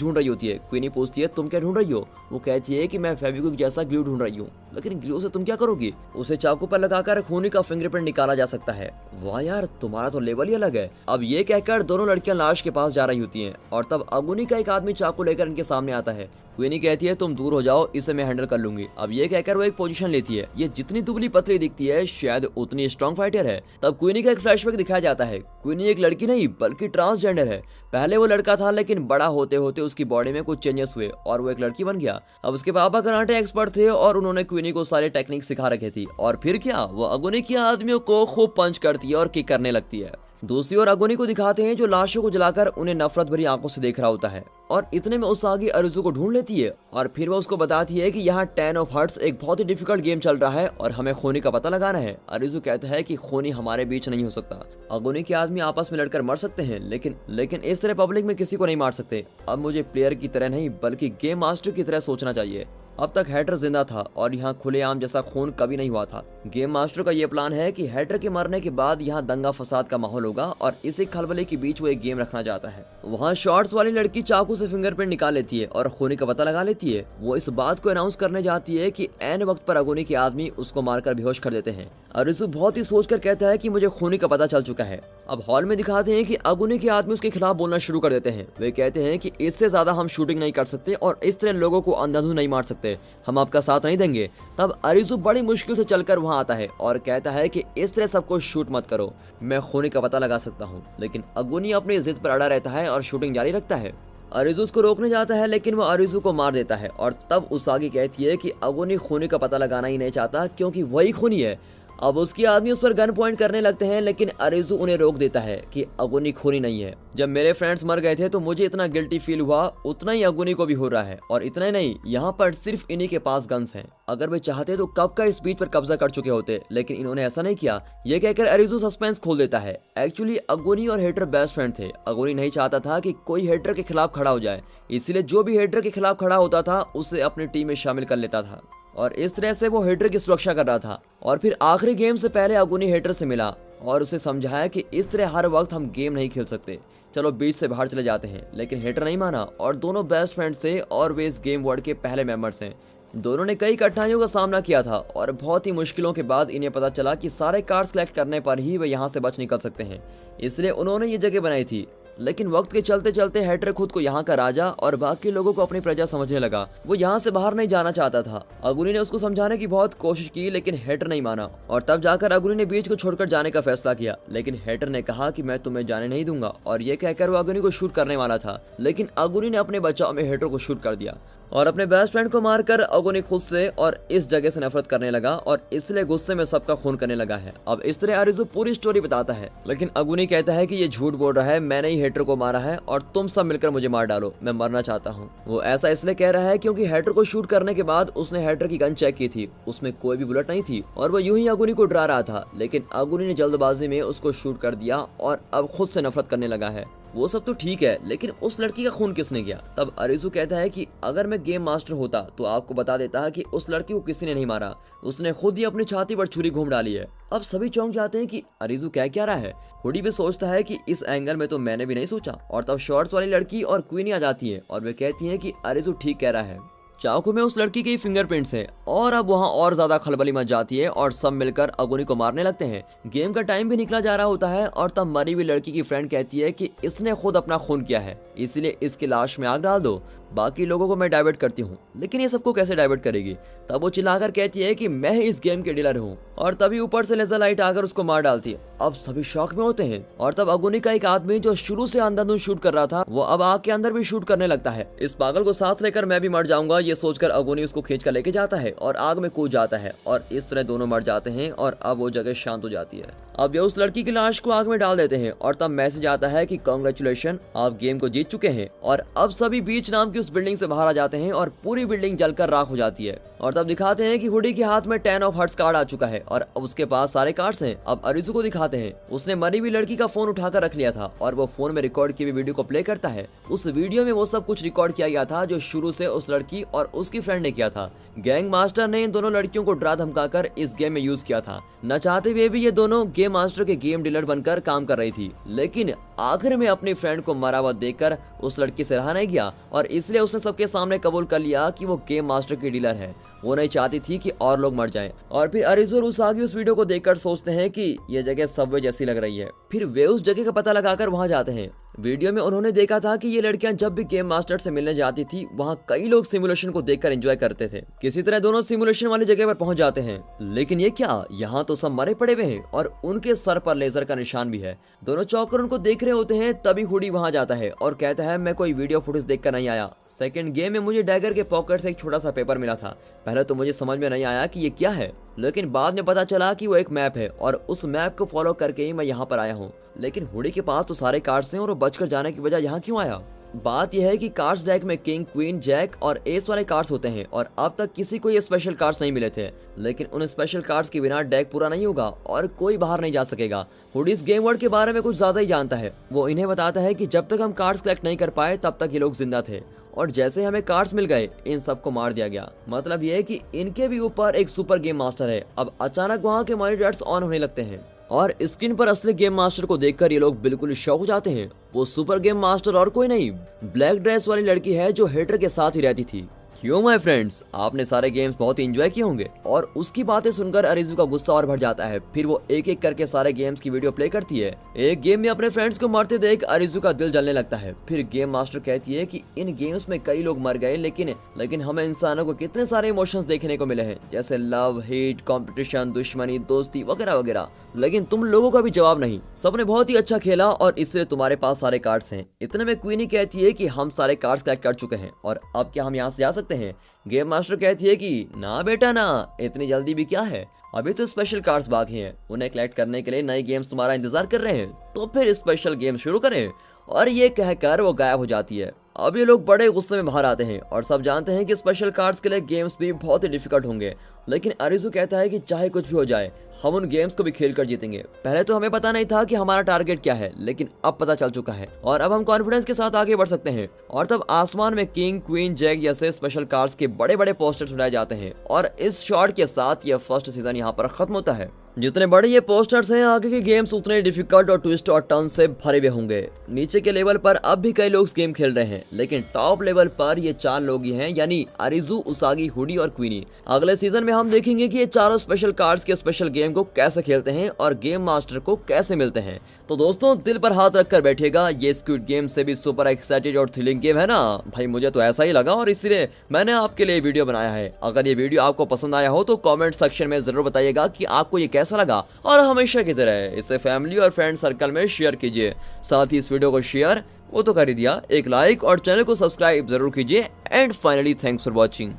ढूंढ रही होती है। क्वीनी पूछती है तुम क्या ढूंढ रही हो। वो कहती है कि मैं फेविक्विक जैसा ग्लू ढूंढ रही हूँ। लेकिन ग्लू से तुम क्या करोगी। उसे चाकू पर लगाकर खूनी का फिंगरप्रिंट निकाला जा सकता है। वाह यार, तुम्हारा तो लेवल ही अलग है। अब ये कहकर दोनों लड़कियां लाश के पास जा रही होती हैं और तब अगुनी का एक आदमी चाकू लेकर इनके सामने आता है। क्वीनी कहती है तुम दूर हो जाओ, इसे मैं हैंडल कर लूंगी। अब ये कहकर वो एक पोजीशन लेती है। ये जितनी दुबली पतली दिखती है शायद उतनी स्ट्रॉन्ग फाइटर है। तब क्वीनी का एक फ्लैशबैक दिखाया जाता है। क्वीनी एक लड़की नहीं बल्कि ट्रांसजेंडर है। पहले वो लड़का था, लेकिन बड़ा होते होते उसकी बॉडी में कुछ चेंजेस हुए और वो एक लड़की बन गया। अब उसके पापा कराटे एक्सपर्ट थे और उन्होंने क्वीनी को सारे टेक्निक सिखा रखे थी। और फिर क्या, वो अगुनी के आदमियों को खूब पंच करती है और किक करने लगती है। दूसरी ओर अगुनी को दिखाते हैं जो लाशों को जलाकर उन्हें नफरत भरी आंखों से देख रहा होता है। और इतने में उसागी अरिजू को ढूंढ लेती है और फिर वो उसको बताती है कि यहाँ 10 ऑफ हर्ट्स एक बहुत ही डिफिकल्ट गेम चल रहा है और हमें खूनी का पता लगाना है। अरिजू कहता है कि खूनी हमारे बीच नहीं हो सकता। अगुनी के आदमी आपस में लड़कर मर सकते हैं, लेकिन इस तरह पब्लिक में किसी को नहीं मार सकते। अब मुझे प्लेयर की तरह नहीं बल्कि गेम मास्टर की तरह सोचना चाहिए। अब तक हैटर जिंदा था और यहाँ खुलेआम जैसा खून कभी नहीं हुआ था। गेम मास्टर का ये प्लान है कि हैटर के मरने के बाद यहाँ दंगा फसाद का माहौल होगा और इसी खलबले के बीच वो एक गेम रखना चाहता है। वहाँ शॉर्ट्स वाली लड़की चाकू से फिंगरप्रिंट निकाल लेती है और खूनी का पता लगा लेती है। वो इस बात को अनाउंस करने जाती है कि ऐन वक्त पर अगुनी के आदमी उसको मारकर बेहोश कर देते हैं। अरिज़ु बहुत ही सोचकर कहता है कि मुझे खूनी का पता चल चुका है। अब हॉल में दिखाते हैं कि अगुनी के आदमी उसके खिलाफ बोलना शुरू कर देते हैं। वे कहते हैं कि इससे ज्यादा हम शूटिंग नहीं कर सकते और इस तरह लोगों को अंधाधुंध नहीं मार सकते, हम आपका साथ नहीं देंगे। तब अरिज़ु बड़ी मुश्किल से चलकर वहां आता है और कहता है कि इस तरह सबको शूट मत करो, मैं खूनी का पता लगा सकता हूँ। लेकिन अगुनी अपनी जिद पर अड़ा रहता है और शूटिंग जारी रखता है। अरिज़ु उसको रोकने जाता है लेकिन वो अरिज़ु को मार देता है और तब उसागी कहती है कि अगुनी खूनी का पता लगाना ही नहीं चाहता क्योंकि वही खूनी है। अब उसके आदमी उस पर गन पॉइंट करने लगते हैं लेकिन अरिज़ु उन्हें रोक देता है कि अगुनी खूनी नहीं है। जब मेरे फ्रेंड्स मर गए थे तो मुझे इतना गिल्टी फील हुआ, उतना ही अगुनी को भी हो रहा है। और इतना ही नहीं, यहाँ पर सिर्फ इन्हीं के पास गन्स हैं। अगर वे चाहते तो कब का इस बीच पर कब्जा कर चुके होते, लेकिन इन्होंने ऐसा नहीं किया। ये कहकर अरिज़ु सस्पेंस खोल देता है। एक्चुअली अगुनी और हेटर बेस्ट फ्रेंड थे। अगुनी नहीं चाहता था कि कोई हेटर के खिलाफ खड़ा हो जाए, इसलिए जो भी हेटर के खिलाफ खड़ा होता था उसे अपनी टीम में शामिल कर लेता था और इस तरह से वो हेटर की सुरक्षा कर रहा था। और फिर आखिरी गेम से पहले अगुनी हेटर से मिला और उसे समझाया कि इस तरह हर वक्त हम गेम नहीं खेल सकते, चलो बीच से बाहर चले जाते हैं। लेकिन हेटर नहीं माना और दोनों बेस्ट फ्रेंड्स थे और वे इस गेम वर्ल्ड के पहले मेंबर्स हैं। दोनों ने कई कठिनाइयों का सामना किया था और बहुत ही मुश्किलों के बाद इन्हें पता चला कि सारे कार्ड्स कलेक्ट करने पर ही वे यहाँ से बच निकल सकते हैं, इसलिए उन्होंने ये जगह बनाई थी। लेकिन वक्त के चलते चलते हेटर खुद को यहाँ का राजा और बाकी लोगों को अपनी प्रजा समझने लगा। वो यहाँ से बाहर नहीं जाना चाहता था। अगुनी ने उसको समझाने की बहुत कोशिश की लेकिन हेटर नहीं माना और तब जाकर अगुनी ने बीच को छोड़कर जाने का फैसला किया। लेकिन हेटर ने कहा कि मैं तुम्हें जाने नहीं दूंगा और ये कहकर वो अगुनी को शूट करने वाला था, लेकिन अगुनी ने अपने बचाव में हेटर को शूट कर दिया और अपने बेस्ट फ्रेंड को मारकर अगुनी खुद से और इस जगह से नफरत करने लगा और इसलिए गुस्से में सबका खून करने लगा है। अब इस तरह अरिज़ु पूरी स्टोरी बताता है, लेकिन अगुनी कहता है कि ये झूठ बोल रहा है, मैंने ही हेटर को मारा है और तुम सब मिलकर मुझे मार डालो, मैं मरना चाहता हूँ। वो ऐसा इसलिए कह रहा है क्योंकि हेटर को शूट करने के बाद उसने हेटर की गन चेक की थी, उसमें कोई भी बुलेट नहीं थी और वो यूं ही अगुनी को डरा रहा था। लेकिन अगुनी ने जल्दबाजी में उसको शूट कर दिया और अब खुद से नफरत करने लगा है। वो सब तो ठीक है, लेकिन उस लड़की का खून किसने किया? तब अरिज़ु कहता है कि अगर मैं गेम मास्टर होता तो आपको बता देता कि उस लड़की को किसी ने नहीं मारा, उसने खुद ही अपनी छाती पर छुरी घूम डाली है। अब सभी चौंक जाते हैं कि अरिज़ु क्या रहा है। हुडी भी सोचता है कि इस एंगल में तो मैंने भी नहीं सोचा। और तब शॉर्ट्स वाली लड़की और क्वीनी आ जाती है और वे कहती हैं कि अरिज़ु ठीक कह रहा है, चाकू में उस लड़की के फिंगरप्रिंट्स हैं। और अब वहाँ और ज्यादा खलबली मच जाती है और सब मिलकर अगुनी को मारने लगते हैं। गेम का टाइम भी निकला जा रहा होता है और तब मरी हुई लड़की की फ्रेंड कहती है कि इसने खुद अपना खून किया है, इसलिए इसकी लाश में आग डाल दो, बाकी लोगों को मैं डाइवर्ट करती हूँ। लेकिन ये सबको कैसे डाइवर्ट करेगी? तब वो चिल्लाकर कहती है कि मैं ही इस गेम के डीलर हूँ और तभी ऊपर से लेजर लाइट आकर उसको मार डालती है। अब सभी शॉक में होते हैं और तब अगुनी का एक आदमी जो शुरू से अंधाधुंध शूट कर रहा था वो अब आग के अंदर भी शूट करने लगता है। इस पागल को साथ लेकर मैं भी मर जाऊंगा, ये सोचकर अगुनी उसको खींच कर लेके जाता है और आग में कूद जाता है और इस तरह दोनों मर जाते हैं और अब वो जगह शांत हो जाती है। अब ये उस लड़की की लाश को आग में डाल देते हैं और तब मैसेज आता है कि कांग्रेचुलेशन, आप गेम को जीत चुके हैं। और अब सभी बीच नाम की उस बिल्डिंग से बाहर आ जाते हैं और पूरी बिल्डिंग जलकर राख हो जाती है। और तब दिखाते हैं कि हुडी के हाथ में 10 ऑफ हार्ट्स कार्ड आ चुका है और अब उसके पास सारे कार्ड्स हैं। अब अरिज़ु को दिखाते हैं, उसने मरी हुई लड़की का फोन उठाकर रख लिया था और वो फोन में रिकॉर्ड की हुई वीडियो को प्ले करता है। उस वीडियो में वो सब कुछ रिकॉर्ड किया गया था जो शुरू से उस लड़की और उसकी फ्रेंड ने किया था। गैंग मास्टर ने इन दोनों लड़कियों को डरा धमकाकर इस गेम में यूज किया था। न चाहते हुए भी ये दोनों गेम मास्टर के गेम डीलर बनकर काम कर रही थी, लेकिन आखिर में अपनी फ्रेंड को मरा हुआ देखकर उस लड़की से रहा नहीं गया और इसलिए उसने सबके सामने कबूल कर लिया कि वो गेम मास्टर की डीलर है। वो नहीं चाहती थी कि और लोग मर जाएं। और फिर अरिज़ु और उसागी उस वीडियो को देखकर सोचते हैं कि ये जगह सबवे जैसी लग रही है। फिर वे उस जगह का पता लगाकर वहां जाते हैं। वीडियो में उन्होंने देखा था कि ये लड़कियां जब भी गेम मास्टर से मिलने जाती थी वहां कई लोग सिमुलेशन को देखकर एंजॉय करते थे। किसी तरह दोनों सिमुलेशन वाली जगह पर पहुंच जाते हैं, लेकिन ये क्या, यहाँ तो सब मरे पड़े हुए हैं और उनके सर पर लेजर का निशान भी है। दोनों चौकर उनको देख रहे होते हैं, तभी हुडी वहां जाता है और कहता है मैं कोई वीडियो फुटेज देखकर नहीं आया। सेकंड गेम में मुझे डैगर के पॉकेट से एक छोटा सा पेपर मिला था। पहले तो मुझे समझ में नहीं आया कि ये क्या है, लेकिन बाद में पता चला कि वो एक मैप है और उस मैप को फॉलो करके ही मैं यहाँ पर आया हूँ। लेकिन हुडी के पास तो सारे कार्ड्स हैं और वो बचकर जाने की वजह यहाँ क्यों आया? बात यह है कि कार्ड्स डेक में किंग, क्वीन, जैक और एस वाले कार्ड्स होते हैं और अब तक किसी को ये स्पेशल कार्ड्स नहीं मिले थे। लेकिन उन स्पेशल कार्ड्स के बिना डेक पूरा नहीं होगा और कोई बाहर नहीं जा सकेगा। हुडी इस गेम वर्ल्ड के बारे में कुछ ज्यादा ही जानता है। वो इन्हें बताता है कि जब तक हम कार्ड्स कलेक्ट नहीं कर पाए तब तक ये लोग जिंदा थे और जैसे हमें कार्ड्स मिल गए इन सबको मार दिया गया। मतलब ये है कि इनके भी ऊपर एक सुपर गेम मास्टर है। अब अचानक वहाँ के मॉनिटर्स ऑन होने लगते हैं और स्क्रीन पर असली गेम मास्टर को देखकर ये लोग बिल्कुल शॉक हो जाते हैं। वो सुपर गेम मास्टर और कोई नहीं, ब्लैक ड्रेस वाली लड़की है जो हेटर के साथ ही रहती थी। क्यों माय फ्रेंड्स, आपने सारे गेम्स बहुत एंजॉय किए होंगे। और उसकी बातें सुनकर अरिजू का गुस्सा और बढ़ जाता है। फिर वो एक एक करके सारे गेम्स की वीडियो प्ले करती है। एक गेम में अपने फ्रेंड्स को मरते देख अरिजू का दिल जलने लगता है। फिर गेम मास्टर कहती है कि इन गेम्स में कई लोग मर गए, लेकिन हमें इंसानों को कितने सारे इमोशंस देखने को मिले हैं, जैसे लव, हेट, कंपटीशन, दुश्मनी, दोस्ती वगैरह वगैरह, लेकिन तुम लोगों का भी जवाब नहीं। सबने बहुत ही अच्छा खेला और इसलिए तुम्हारे पास सारे कार्ड्स हैं। इतने में क्वीनी कहती है कि हम सारे कार्ड्स कलेक्ट कर चुके हैं और अब क्या हम यहाँ से जा सकते हैं। गेम मास्टर कहती है कि ना बेटा ना, इतनी जल्दी भी क्या है, अभी तो स्पेशल कार्ड्स बाकी हैं, उन्हें कलेक्ट करने के लिए नए गेम्स तुम्हारा इंतजार कर रहे हैं, तो फिर स्पेशल गेम शुरू करें। और ये कहकर वो गायब हो जाती है। अब ये लोग बड़े गुस्से में बाहर आते हैं और सब जानते हैं कि स्पेशल कार्ड्स के लिए गेम्स भी बहुत ही डिफिकल्ट होंगे, लेकिन अरिजू कहता है कि चाहे कुछ भी हो जाए हम उन गेम्स को भी खेल कर जीतेंगे। पहले तो हमें पता नहीं था कि हमारा टारगेट क्या है, लेकिन अब पता चल चुका है और अब हम कॉन्फिडेंस के साथ आगे बढ़ सकते हैं। और तब आसमान में किंग, क्वीन, जैक जैसे स्पेशल कार्ड्स के बड़े बड़े पोस्टर्स उड़ाए जाते हैं और इस शॉट के साथ यह फर्स्ट सीजन यहाँ पर खत्म होता है। जितने बड़े ये पोस्टर्स हैं, आगे के गेम्स उतने डिफिकल्ट और ट्विस्ट और टर्न से भरे हुए होंगे। नीचे के लेवल पर अब भी कई लोग गेम खेल रहे हैं, लेकिन टॉप लेवल पर ये 4 लोग ही हैं, यानी अरिजू, उसागी, हुडी और क्वीनी। अगले सीजन में हम देखेंगे कि ये चारों स्पेशल कार्ड्स के स्पेशल गेम को कैसे खेलते हैं और गेम मास्टर को कैसे मिलते हैं। तो दोस्तों, दिल पर हाथ रखकर बैठिएगा, ये स्क्विड गेम से भी सुपर एक्साइटेड और थ्रिलिंग गेम है ना भाई। मुझे तो ऐसा ही लगा और इसलिए मैंने आपके लिए वीडियो बनाया है। अगर ये वीडियो आपको पसंद आया हो तो कमेंट सेक्शन में जरूर बताइएगा कि आपको ये कैसा लगा, और हमेशा की तरह इसे फैमिली और फ्रेंड सर्कल में शेयर कीजिए। साथ ही इस वीडियो को शेयर वो तो कर ही दिया, एक लाइक और चैनल को सब्सक्राइब जरूर कीजिए। And finally thanks for watching.